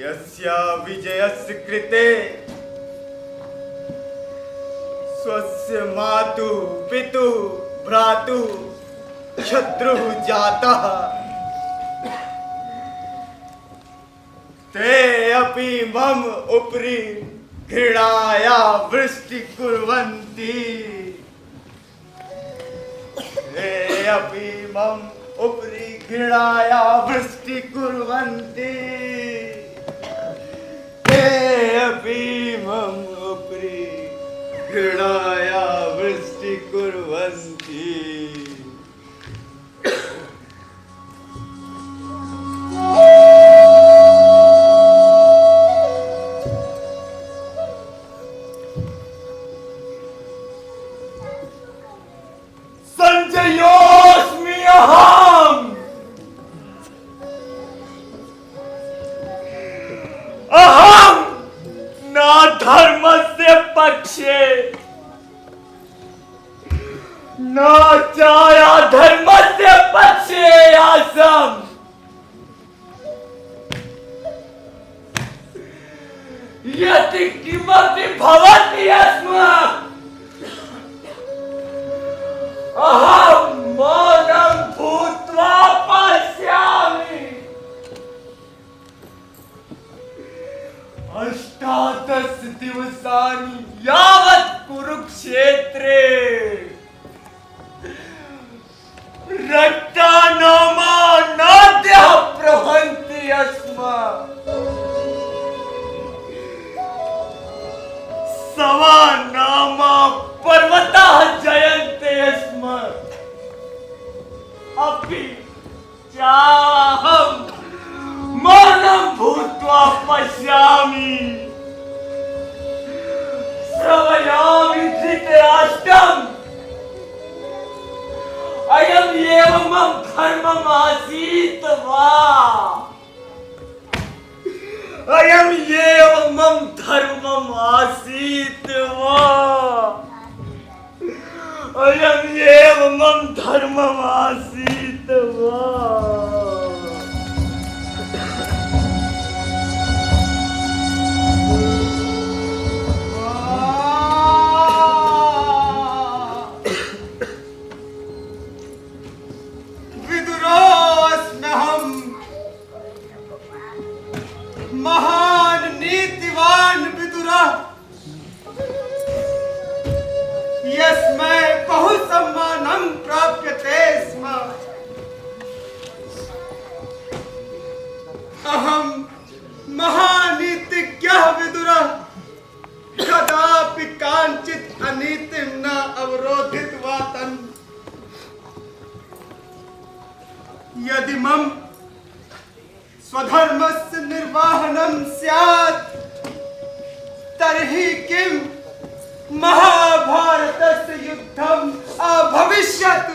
यस्य विजयस्य कृते स्वस्य मातुः पितुः भ्रातुः शत्रुः जातः ते अपि मम उपरि घृणाया वृष्टि कुर्वन्ति ते अपि मम उपरि घृणाया वृष्टि कुर्वन्ति ते अपि मम उपरि घृणाया वृष्टि कुर्वन्ति संजयोऽस्मि अहम् अहं न धर्मस्य पक्षे न छाया धर्मस्य पक्षे आसम् यदि किमपि भवति स्म अहं मौनं भूत्वा पश्यामि 18 दिवसानि यावत् कुरुक्षेत्रे रक्तानामा नद्यः प्रवहन्ति स्म सवानामा पर्वताः जयन्ते स्म अपि चाहं मौनं भूत्वा पश्यामि श्रवयामि धृतराष्ट्रम् अयम् एव मम धर्मम् आसीत् वा अयम् एव मम धर्मम् आसीत् वा अयम् एव मम धर्मम् आसीत् वा महान नीतिवान विदुरः यस्मै बहु सम्मानं प्राप्यते स्म यदि मम स्वधर्मस्य निर्वाहनं स्यात् तर्हि किं महाभारतस्य युद्धम् अभविष्यत्।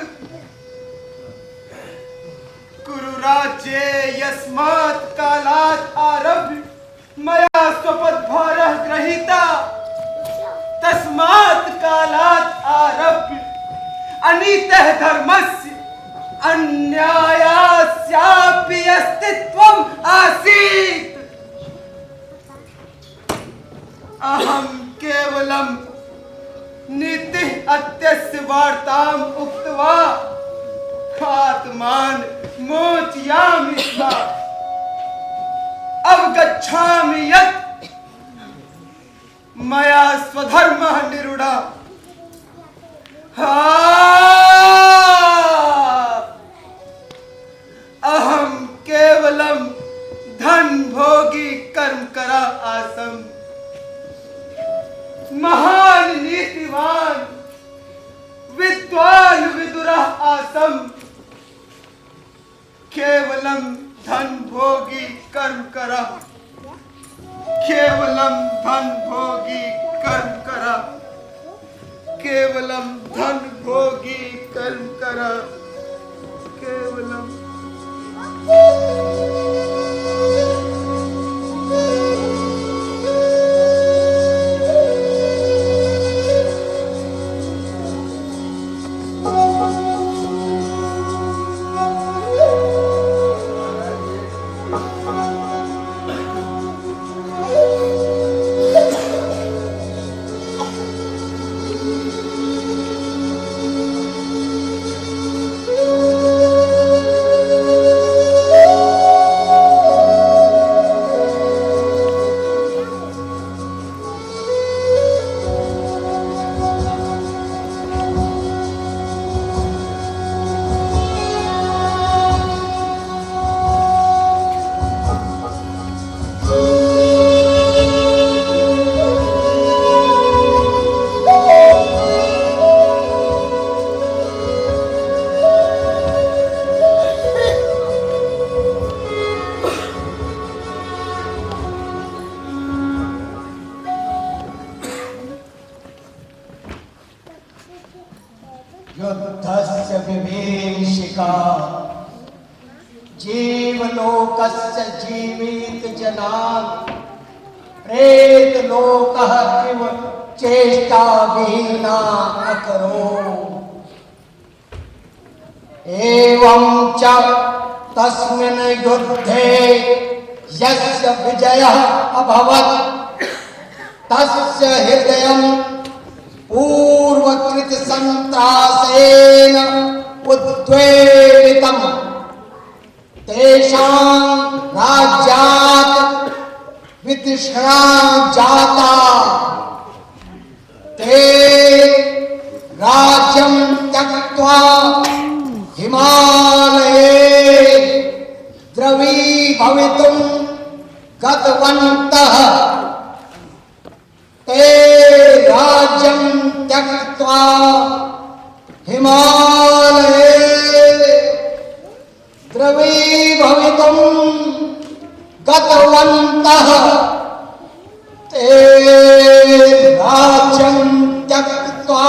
कुरुराज्ये यस्मात् कालात् आरभ्य मया स्वपदभारः गृहीता तस्मात् कालात् आरभ्य अनीतः धर्मस्य अन्यायस्यापि अस्तित्वम् आसीत्। अहं केवलं नीतिः अत्यस्य वार्ताम् उक्त्वा आत्मान् मोचयामि स्म। अवगच्छामि यत् मया स्वधर्मः निरूढः। अहं केवलं धनभोगी कर्मकरा आसम्। महान नीतिवान विद्वान विदुरः आसम्। केवलं धनभोगी कर्मकरा, केवलं धनभोगी कर्मकरा, केवलं धनभोगी कर्मकरा, केवलं। युद्धस्य विभीषिका जीवलोकस्य जीवित जनान् प्रेतलोकः इव चेष्टाविहीना अकरोत्। एवं च तस्मिन् युद्धे यस्य विजयः अभवत् तस्य हृदयं पूर्वकृत संत्रासेन उद्वेलितम्। तेषां राज्यात् वितृष्णा जाता। ते राज्यं त्यक्त्वा हिमालये द्रवीभवितुं गतवन्तः। ते राज्यं त्यक्त्वा हिमालये द्रवीभवितुं गतवन्तः। ते राज्यं त्यक्त्वा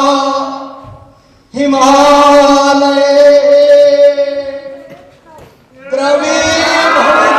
हिमालये द्रवीभवितुं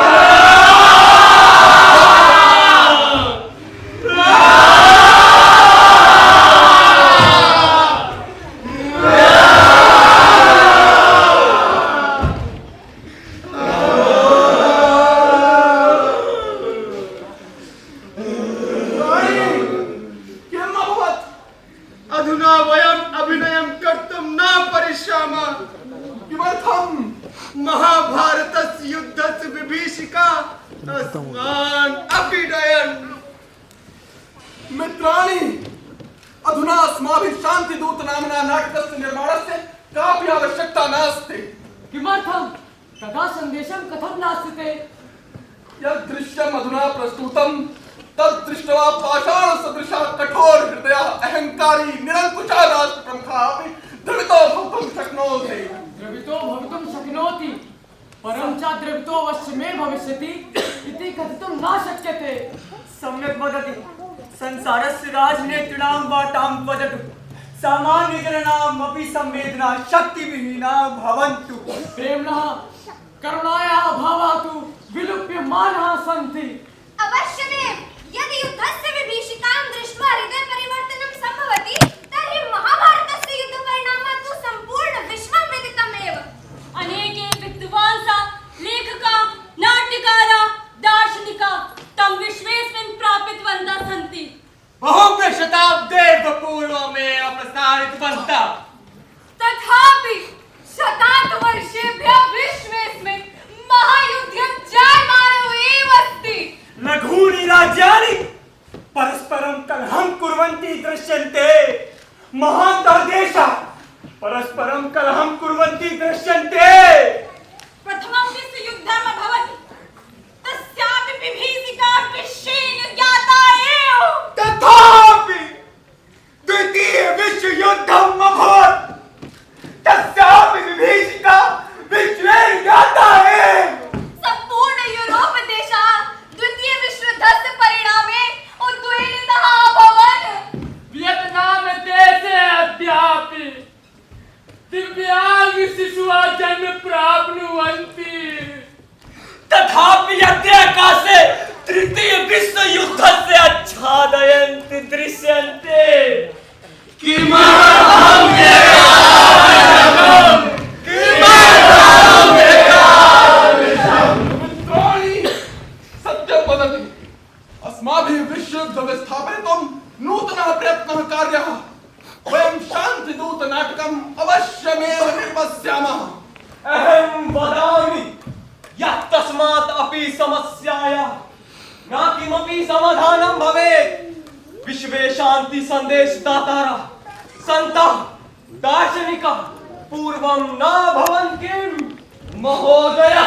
अधुना वयम् अभिनयं कर्तुं न परिश्रामः। किमर्थम्? महाभारतस्य युद्धस्य विभीषिका अस्मान् अपीडयन्। मित्राणि, अधुना अस्माभिः शान्तिदूत नाम्ना नाटकस्य निर्माणस्य कापि आवश्यकता नास्ति। किमर्थं? तदा सन्देशं कथं नास्ति? यद् दृश्यम् अधुना प्रस्तुतं तद् दृष्ट्वा पाषाणसदृशः कठोरहृदयः अहङ्कारी निरङ्कुशः राष्ट्रप्रमुखः अपि द्रवितो भवितुं शक्नोति। द्रवितो भवितुं शक्नोति, च द्रवितो अवश्यमेव भविष्यति इति कथितुं न शक्यते। सम्यक् वदति। संसारस्य राजनेतॄणां वाटां वदतु। सामान्यजनानाम् अपि संवेदना शक्तिविहीना भवन्तु। प्रेम्णः करुणायाः अभावात् विलुप्यमानाः सन्ति। अवश्यमेव यदि युद्धस्य विभीषिकां दृष्ट्वा हृदय परिवर्तनं संभवति तर्हि महाभारतस्य युद्धपरिणामः तु सम्पूर्ण विश्वं विदितमेव। अनेके विद्वांसः लेखकाः नाट्यकाराः दार्शनिकाः तं विश्वेस्मिन् प्रापितवन्तः सन्ति। बहुभ्यः शताब्देः पूर्वमेव प्रसारितवन्तः। तथापि शताब्दवर्षेभ्यः विश्वेस्मिन् महायुद्धं जायमानो एव अस्ति। लघूनि राज्यानि परस्परं कलहं कुर्वन्ति दृश्यन्ते। महान्तः देशाः परस्परं कलहं कुर्वन्ति दृश्यन्ते। प्रथमं विश्वयुद्धम् अभवत् तस्यापि विभीषिका विश्वेन ज्ञाता एव। तथापि द्वितीय विश्वयुद्धम् अभवत् तस्यापि विभीषिका विश्वेन ज्ञाता एव। सम्पूर्ण यूरोप देशाः द्वितीय विश्वयुद्धस्य परिणामे उद्वेलिताः अभवन्। वियतनाम देशे अद्यापि दिव्यांग शिशुः जन्म प्राप्नुवन्ति। तथापि यत्र आकाशे तृतीय विश्वयुद्धस्य आच्छादयन्ति दृश्यन्ते। सत्यं वदति। अस्माभिः विश्वयुद्धं स्थापयितुं नूतनः प्रयत्नः कार्यः। वयं शान्तिदूतनाटकम् अवश्यमेव निर्वस्यामः। अहं वदामि यत् तस्मात् अपि समस्यायाः न किमपि समाधानं भवेत्। विश्वे शान्ति सन्देशदातारः सन्तः दार्शनिकः पूर्वं न भवन् किम् महोदय।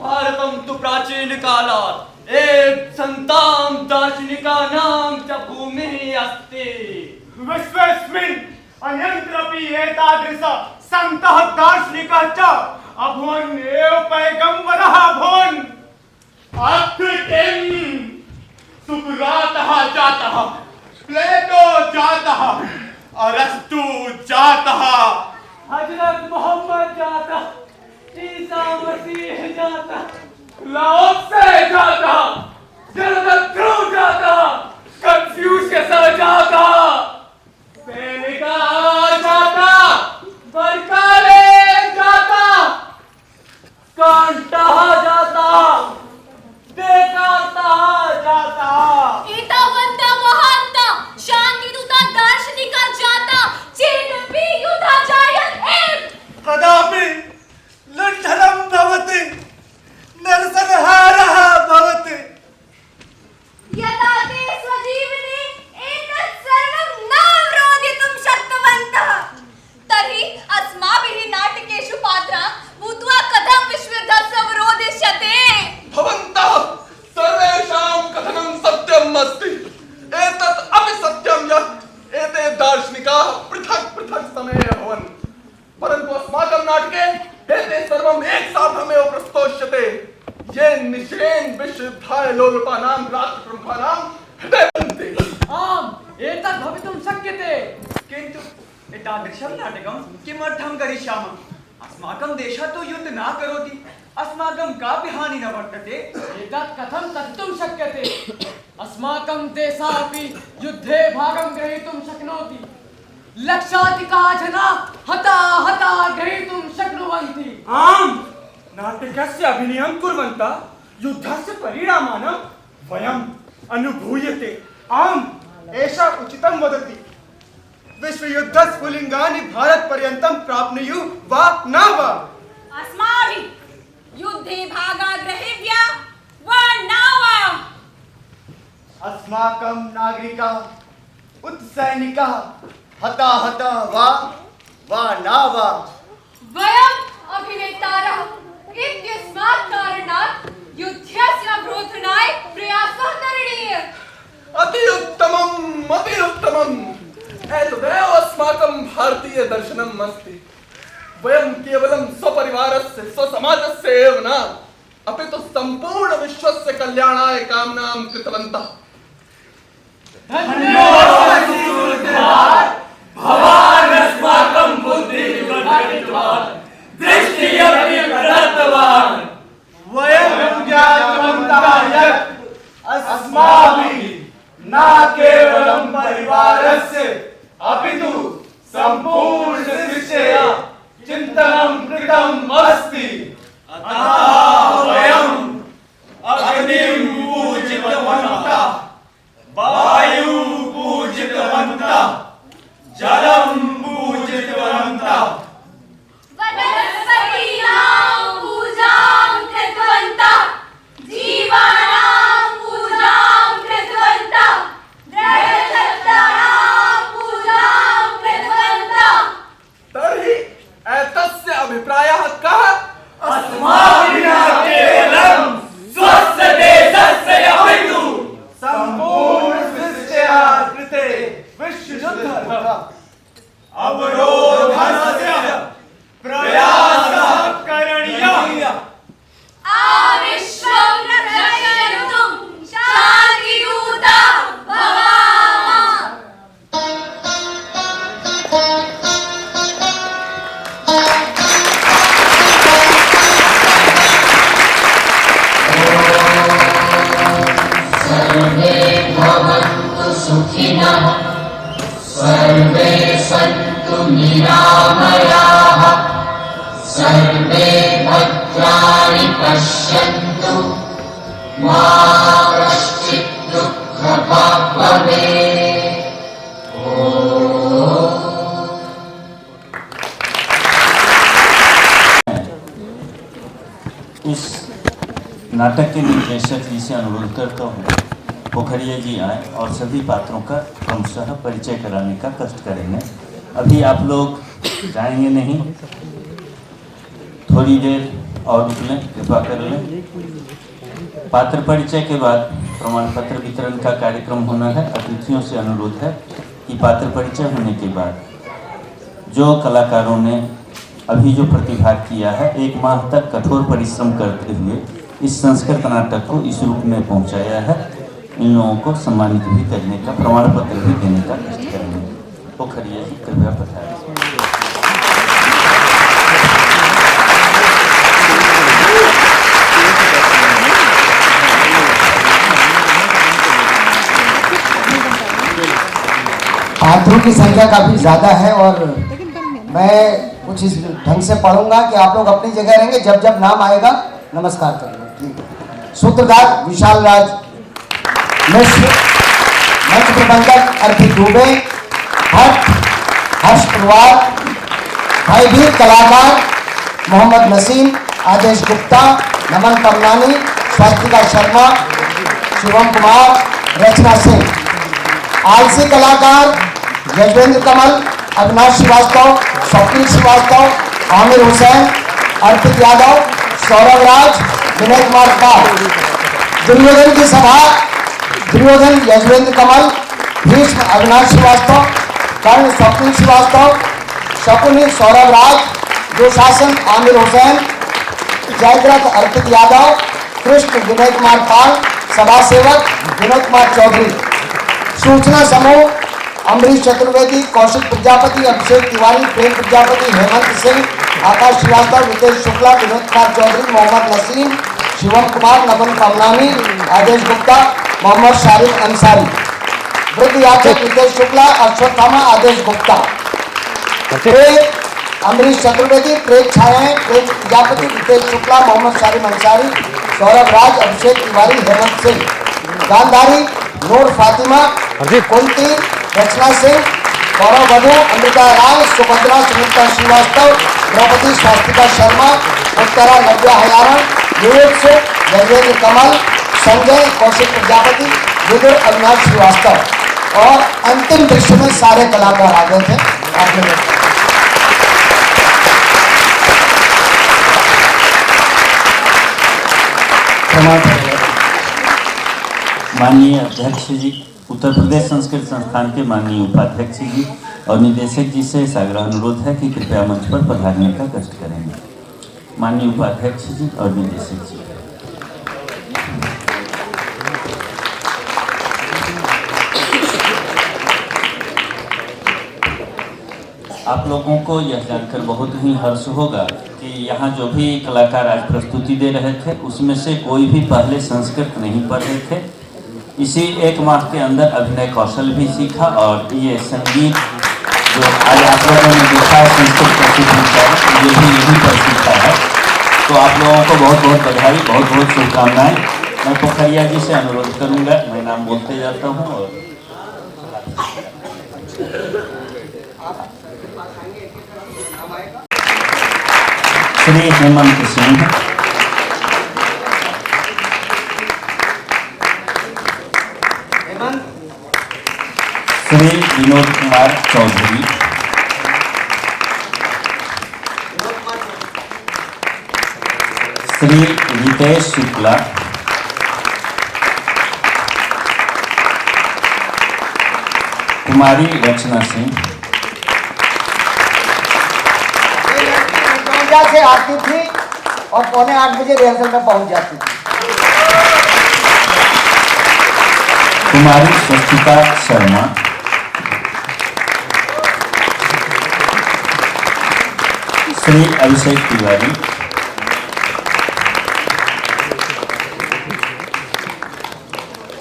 भारतं तु प्राचीनकालात् एव सन्तां दार्शनिकानां च भूमिः अस्ति। विश्वेस्मिन् अन्यत्रपि एतादृश सन्तः दार्शनिकः च अभवन् एव पैगम्बरः अभवन्। अत्र किम् सुकरातः जातः, प्लेटो जातः, अरस्तु जातः, हजरत मोहम्मद जाता, ईसा मसीह जाता, लाओ त्से जाता, जरदाश्रु जाता, कन्फ्यूशियस जाता, सेनेका जाता, बरकाले जाता, कांटा जाता, देकारता जाता। एतावन्ता महान्ता शान्तिदूता दार्शनिका जाता चेदपि युद्धः जायत एव। कदापि लुण्ठनं भवति, नरसंहारः भवति। यदा ते स्वजीवने एतत् सर्वं न अवरोधयितुं शक्तवन्तः तर्हि अस्माभिः नाटकेषु पात्राः भूत्वा कथं विश्वयुद्धस्य अवरोधयिष्यते। भवन्तः सर्वेषां कथनं सत्यम् अस्ति। एतत् अपि सत्यं यत् एते दार्शनिकाः पृथक् पृथक् समये अभवन्, परन्तु अस्माकं नाटके एते सर्वम् एकसाथमेव प्रस्तोष्यते। ये निश्चयेन विश्वयुद्धाय लोलुपानां राष्ट्रप्रमुखानां हृदयन्ति। आम्, एतत् भवितुं शक्यते। किन्तु एतादृशं नाटकं किमर्थं करिष्यामः? अस्माकं देशः तु युद्धं न करोति, अस्माकं कापि हानिः न वर्तते। एतत् कथं कथितुं शक्यते? अस्माकं देशः अपि युद्धे भागं ग्रहीतुं शक्नोति। लक्षाधिकाः जनाः हताः ग्रहीतुं शक्नुवन्ति। आम्, नाटकस्य अभिनयं कुर्वन्तः युद्धस्य परिणामानं वयम् अनुभूयते। आम्, एषा उचितं वदति। विश्वयुद्धस्फुलिङ्गानि भारतपर्यन्तं प्राप्नुयुः वा न वा? अस्माभिः युद्धे भागः ग्रहीतव्यः वा न वा? अस्माकं नागरिकाः उत्सैनिकाः हताहताः वा न वा? वयम् अभिनेतारः इत्यस्मात् कारणात् युद्धस्य अवरोधनाय प्रयासः करणीयः। अति उत्तमम्। एतदेव अस्माकं भारतीय दर्शनम् अस्ति। वयं केवलं स्वपरिवारस्य स्वसमाजस्य एव न अपि तु संपूर्ण विश्वस्य कल्याणाय कामनां कृतवन्तः। भवान् अस्माकं बुद्धिवर्धयितवान्, दृष्टिमपि प्रदत्तवान्। वयं ज्ञातवन्तः यत् अस्माभिः न केवलं परिवारस्य अपितु सम्पूर्णसृष्ट्या चिन्तनं कृतम् अस्ति। अतः वयम् अग्निं पूजितवन्तः, वायुं पूजितवन्तः, जलं पूजितवन्तः, वनस्पतीनां पूजां कृतवन्तः, जीवानां पूजां कृतवन्तः, ग्रहलतानां पूजां कृतवन्तः। तर्हि एतस्य अभिप्रायः कः? अस्माभिः केवलं स्वस्य देशस्य अपितु सम्पूर्णसृष्ट्या कृते विश्वयुद्धः अवरोधस्य प्रयासः करणीयः। आविश्वं रक्षयितुं शान्तिदूता भवामः। सर्वे भवन्तु सुखिनः, सर्वे सन्तु निरामयाः, सर्वे भद्राणि पश्यन्तु, मा कश्चित् दुःखभाग् भवेत्। इस नाटक के निर्देशक जी से अनुरोध करता हूँ पोखरिया जी आए और सभी पात्रों का क्रमशः परिचय कराने का कष्ट करेंगे। अभी आप लोग जाएंगे नहीं, थोड़ी देर और रुक लें, कृपा कर लें। पात्र परिचय के बाद प्रमाण पत्र वितरण का कार्यक्रम होना है। अतिथियों से अनुरोध है कि पात्र परिचय होने के बाद जो कलाकारों ने अभी जो प्रतिभाग किया है, 1 माह तक कठोर परिश्रम करते हुए इस संस्कृत नाटक को इस रूप में पहुंचाया है, इन लोगों को सम्मानित भी करने का, प्रमाण पत्र भी देने का कष्ट करेंगे। पोखरिया जी कृपया पधारें। पात्रों की संख्या काफी ज्यादा है और मैं कुछ इस ढंग से पढ़ूंगा कि आप लोग अपनी जगह रहेंगे, जब जब नाम आएगा नमस्कार करेंगे। सूत्रधार विशाल राज मिश्र, मंच प्रबंधक अर्पित दुबे, भट्ट हर्ष पवार, भयभीत कलाकार मोहम्मद नसीम, आदेश गुप्ता, नमन पमनानी, स्वातिका शर्मा, शिवम कुमार, रचना सिंह। आलसी कलाकार यशवेंद्र कमल, अविनाश श्रीवास्तव, स्वप्निल श्रीवास्तव, आमिर हुसैन, अर्पित यादव, सौरभ राज, विनय कुमार पाल। दुर्योधन की सभा दुर्योधन यशवेंद्र कमल, भीष्म अविनाश श्रीवास्तव, कर्ण स्वप्निल श्रीवास्तव, शकुनी सौरभ राज, दुशासन आमिर हुसैन, जयद्रथ अर्पित यादव, कृष्ण विनय कुमार पाल, सभा सेवक विनोद कुमार चौधरी। सूचना समूह अमरीश चतुर्वेदी, कौशिक प्रजापति, अभिषेक तिवारी, प्रेम प्रजापति, हेमंत सिंह, आकाश श्रीवास्तव, रितेश शुक्ला, विनोद कुमार चौधरी, मोहम्मद नसीम, शिवम कुमार, नमन पमनानी, आदेश गुप्ता, मोहम्मद शारिफ अंसारी। वृद्ध याचक रितेश शुक्ला, अश्वत्थामा, आदेश गुप्ता। अमरीश चतुर्वेदी, प्रेम छायाएं, प्रेम प्रजापति, रितेश शुक्ला, मोहम्मद शारिफ अंसारी, सौरभ राज, अभिषेक तिवारी, हेमंत सिंह। गांधारी नूर फातिमा, कुंती, रचना सिंह, गौरव वधु, अमृता राय, सुभद्रा सुनीता श्रीवास्तव, द्रौपदी स्वास्तिका शर्मा, उत्तरा नव्या हयारण, विवेक सुख, यशवेंद्र कमल, संजय कौशिक प्रजापति, विदुर अविनाश श्रीवास्तव। और अंतिम दृश्य में सारे कलाकार आ गए थे। माननीय अध्यक्ष जी, उत्तर प्रदेश संस्कृत संस्थान के माननीय उपाध्यक्ष जी और निदेशक जी से साग्रह अनुरोध है कि कृपया मंच पर पधारने का कष्ट करेंगे। माननीय उपाध्यक्ष जी और निदेशक जी। आप लोगों को यह जानकर बहुत ही हर्ष होगा कि यहाँ जो भी कलाकार आज प्रस्तुति दे रहे थे उसमें से कोई भी पहले संस्कृत नहीं पढ़े थे। इसी एक माह के अंदर अभिनय कौशल भी सीखा और ये संगीत जो आज आप लोगों ने देखा है संस्कृत प्रस्तुति ये भी यहीं पर सीखा है। तो आप लोगों को बहुत बहुत बधाई, बहुत बहुत शुभकामनाएं। मैं पोखरिया जी से अनुरोध करूँगा, मैं नाम बोलते जाता हूँ और श्री हेमंत सिंह, श्री विनोद कुमार चौधरी, श्री रितेश शुक्ला, कुमारी रचना सिंह। से आती थी और 7:45 बजे रिहर्सल में पहुंच जाती थी। कुमारी स्वस्तिका शर्मा, श्री अभिषेक तिवारी,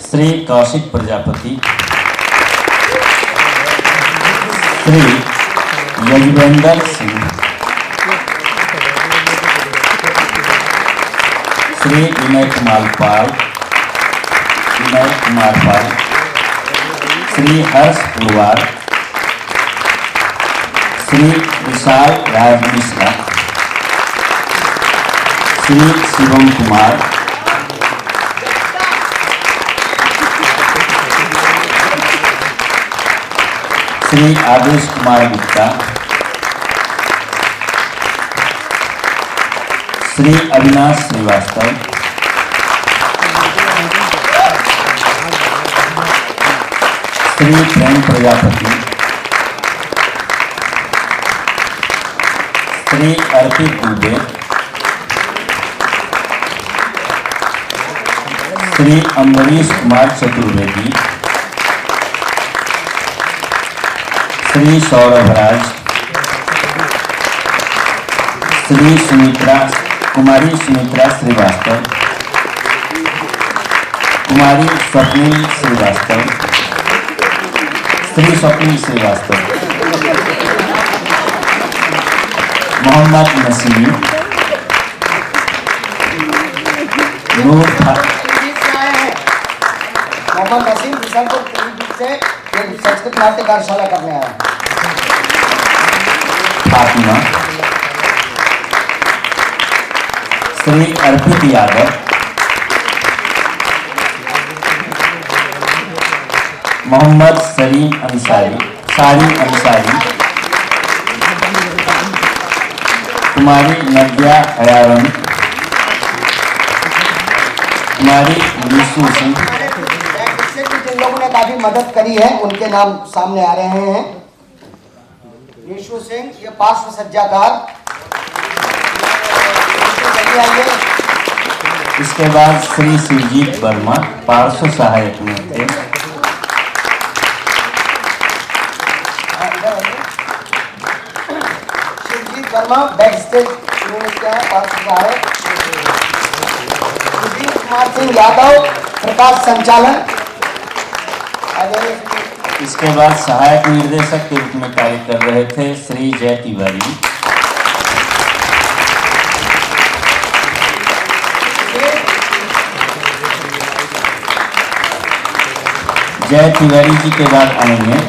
श्री कौशिक प्रजापति, श्री यजुवेंद्र सिंह, श्री विनय कुमार पाल, श्री हर्ष पुरवार, श्री विशाल राज मिश्रा, श्री शिवम कुमार, श्री आदेश कुमार गुप्ता, श्री अविनाश श्रीवास्तव, श्री प्रेम प्रजापति, श्री अर्पित दुबे, श्री अम्बरीश कुमार चतुर्वेदी, श्री सौरभ राज, श्री कुमारी सुमित्रा श्रीवास्तव, कुमारी स्वप्निल श्रीवास्तव, श्री स्वप्निल श्रीवास्तव, मोहम्मद नसीम, मोहम्मद नसीम बिशनपुर से संस्कृत नाट्य कार्यशाला करने आया। फातिमा, श्री अर्पित यादव, मोहम्मद सारिम अंसारी, कुमारी नव्या हयारन, कुमारी निशु सिंह। जिन लोगों ने काफी मदद करी है उनके नाम सामने आ रहे हैं। निशु सिंह, ये पार्श्व सज्जाकार। इसके बाद श्री शिवजीत वर्मा पार्श्व सहायक में थे। शिवजीत वर्मा बैक स्टेज पार्श्व सहायक। सुधीर कुमार सिंह यादव प्रकाश संचालन। इसके बाद सहायक निर्देशक के रूप में कार्य कर रहे थे श्री जय तिवारी। जय तिवारी जी के बाद आएंगे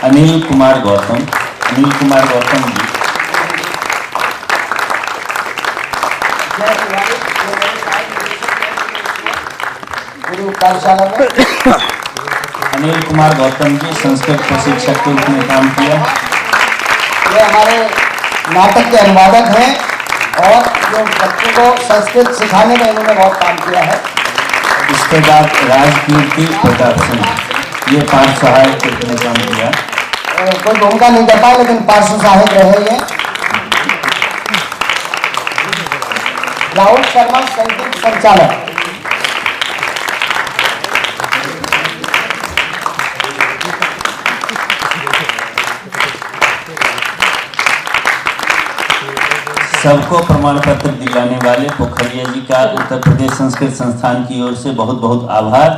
अनिल कुमार गौतम जी। कार्यशाला में अनिल कुमार गौतम जी संस्कृत प्रशिक्षक के रूप में काम किया। ये हमारे नाटक के अनुवादक हैं और जो बच्चों को संस्कृत सिखाने में इन्होंने बहुत काम किया है। इसके बाद राजकीर्ति प्रताप सिंह, ये पार्श्व सहायक के रूप में काम किया। कोई भूमिका नहीं कर पाए लेकिन पार्श्व सहायक रहे ये। राहुल शर्मा संगीत संचालक। सबको प्रमाण पत्र दिलाने वाले पोखरिया जी का उत्तर प्रदेश संस्कृत संस्थान की ओर से बहुत बहुत आभार।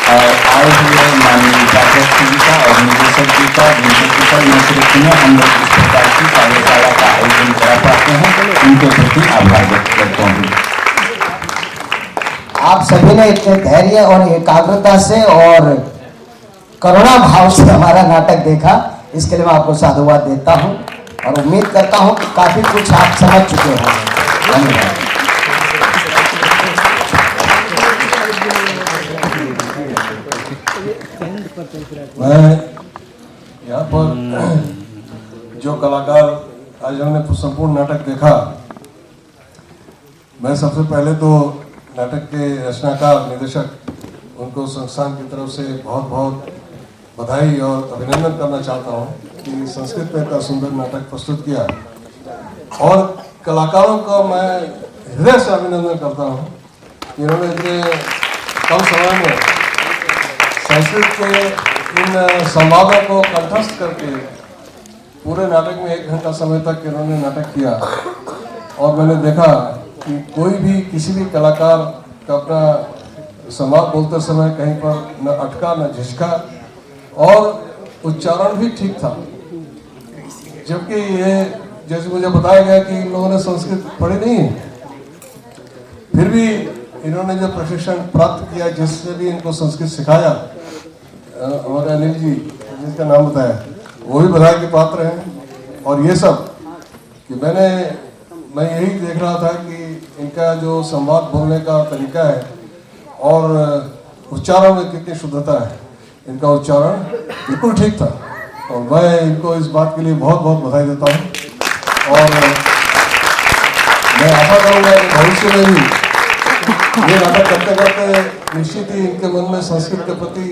और आए हुए माननीय उपाध्यक्ष जी का और निदेशक जी का, जिनके कुशल नेतृत्व में हम लोग इस प्रकार की कार्यशाला का आयोजन करा पाते हैं, उनके प्रति आभार व्यक्त करता हूँ। आप सभी ने इतने धैर्य और एकाग्रता से और करुणा भाव से हमारा नाटक देखा, इसके लिए मैं आपको साधुवाद देता हूँ और उम्मीद करता हूँ कि काफी कुछ आप समझ चुके होंगे। धन्यवाद। मैं यहाँ पर जो कलाकार आज हमने संपूर्ण नाटक देखा, मैं सबसे पहले तो नाटक के रचनाकार निर्देशक उनको संस्थान की तरफ से बहुत बहुत बधाई और अभिनंदन करना चाहता हूँ कि संस्कृत में इतना सुंदर नाटक प्रस्तुत किया। और कलाकारों का मैं हृदय से अभिनंदन करता हूँ कि इन्होंने इतने कम समय में संस्कृत के इन संवादों को कंठस्थ करके पूरे नाटक में 1 घंटा समय तक इन्होंने नाटक किया। और मैंने देखा कि कोई भी किसी भी कलाकार का अपना संवाद बोलते समय कहीं पर न अटका न झिझका और उच्चारण भी ठीक था। जबकि ये जैसे मुझे बताया गया कि इन लोगों ने संस्कृत पढ़ी नहीं है, फिर भी इन्होंने जो प्रशिक्षण प्राप्त किया, जिससे भी इनको संस्कृत सिखाया, हमारे अनिल जी जिसका नाम बताया, वो भी बधाई के पात्र हैं। और ये सब कि मैं यही देख रहा था कि इनका जो संवाद बोलने का तरीका है और उच्चारण में कितनी शुद्धता है, इनका उच्चारण बिल्कुल ठीक था। और मैं इनको इस बात के लिए बहुत बहुत बधाई देता हूँ। और मैं आशा करूँगा कि भविष्य में भी ये नाटक करते करते निश्चित ही इनके मन में संस्कृत के प्रति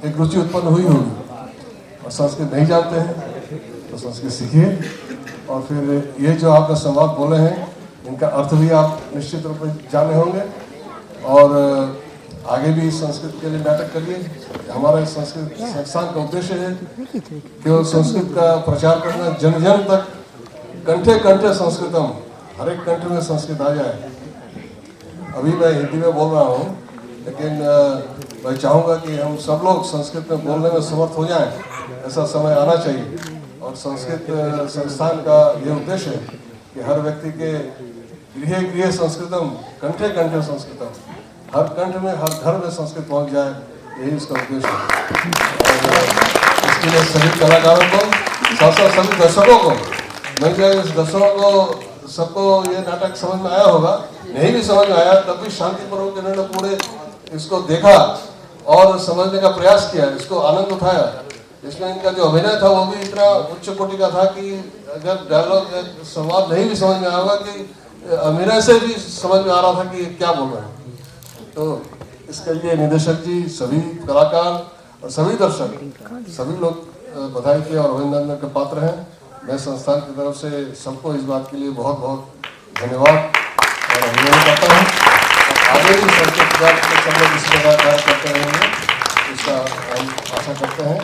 एक रुचि उत्पन्न हुई होगी। और संस्कृत नहीं जानते हैं तो संस्कृत सीखिए, और फिर ये जो आपका संवाद बोले हैं इनका अर्थ भी आप निश्चित रूप में जाने होंगे। और आगे भी संस्कृत के लिए नाटक करिए। हमारा संस्कृत संस्थान का उद्देश्य है कि संस्कृत का प्रचार करना, जन जन तक कंठे कंठे संस्कृतम, हर एक कंठ में संस्कृत आ जाए। अभी मैं हिंदी में बोल रहा हूँ, लेकिन मैं चाहूँगा कि हम सब लोग संस्कृत में बोलने में समर्थ हो जाएं, ऐसा समय आना चाहिए। और संस्कृत संस्थान का ये उद्देश्य है कि हर व्यक्ति के गृह गृह संस्कृतम, कंठे कंठे संस्कृतम, हर कंठ में हर घर में संस्कृत पहुँच जाए, यही इसका उद्देश्य है। और इसके लिए सभी कलाकारों को, साथ साथ सभी दर्शकों को, मैं जो इस दर्शकों को सबको ये नाटक समझ में आया होगा, नहीं भी समझ में आया तब भी शांतिपूर्वक इन्होंने पूरे इसको देखा और समझने का प्रयास किया, इसको आनंद उठाया। इसमें इनका जो अभिनय था वो भी इतना उच्च कोटि का था कि अगर डायलॉग संवाद नहीं भी समझ में आएगा कि अभिनय से भी समझ में आ रहा था कि क्या बोल रहे हैं। तो इसके लिए निदेशक जी, सभी कलाकार और सभी दर्शक, सभी लोग बधाई के और अभिनंदन के पात्र हैं। मैं संस्थान की तरफ से सबको इस बात के लिए बहुत बहुत धन्यवाद और अभिनंदन करता हूँ। आगे भी संस्कृत सब लोग इस प्रकार कार्य करते रहेंगे, इसका हम आशा करते हैं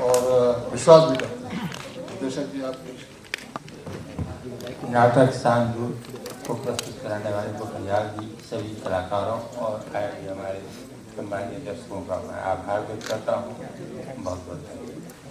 और विश्वास भी करते हैं। निदेशक जी, आप नाटक सांदूर को प्रस्तुत कराने वाले पोखरियाल जी, सभी कलाकारों और हमारे सम्मानीय दर्शकों का मैं आभार व्यक्त करता हूँ। बहुत बहुत धन्यवाद।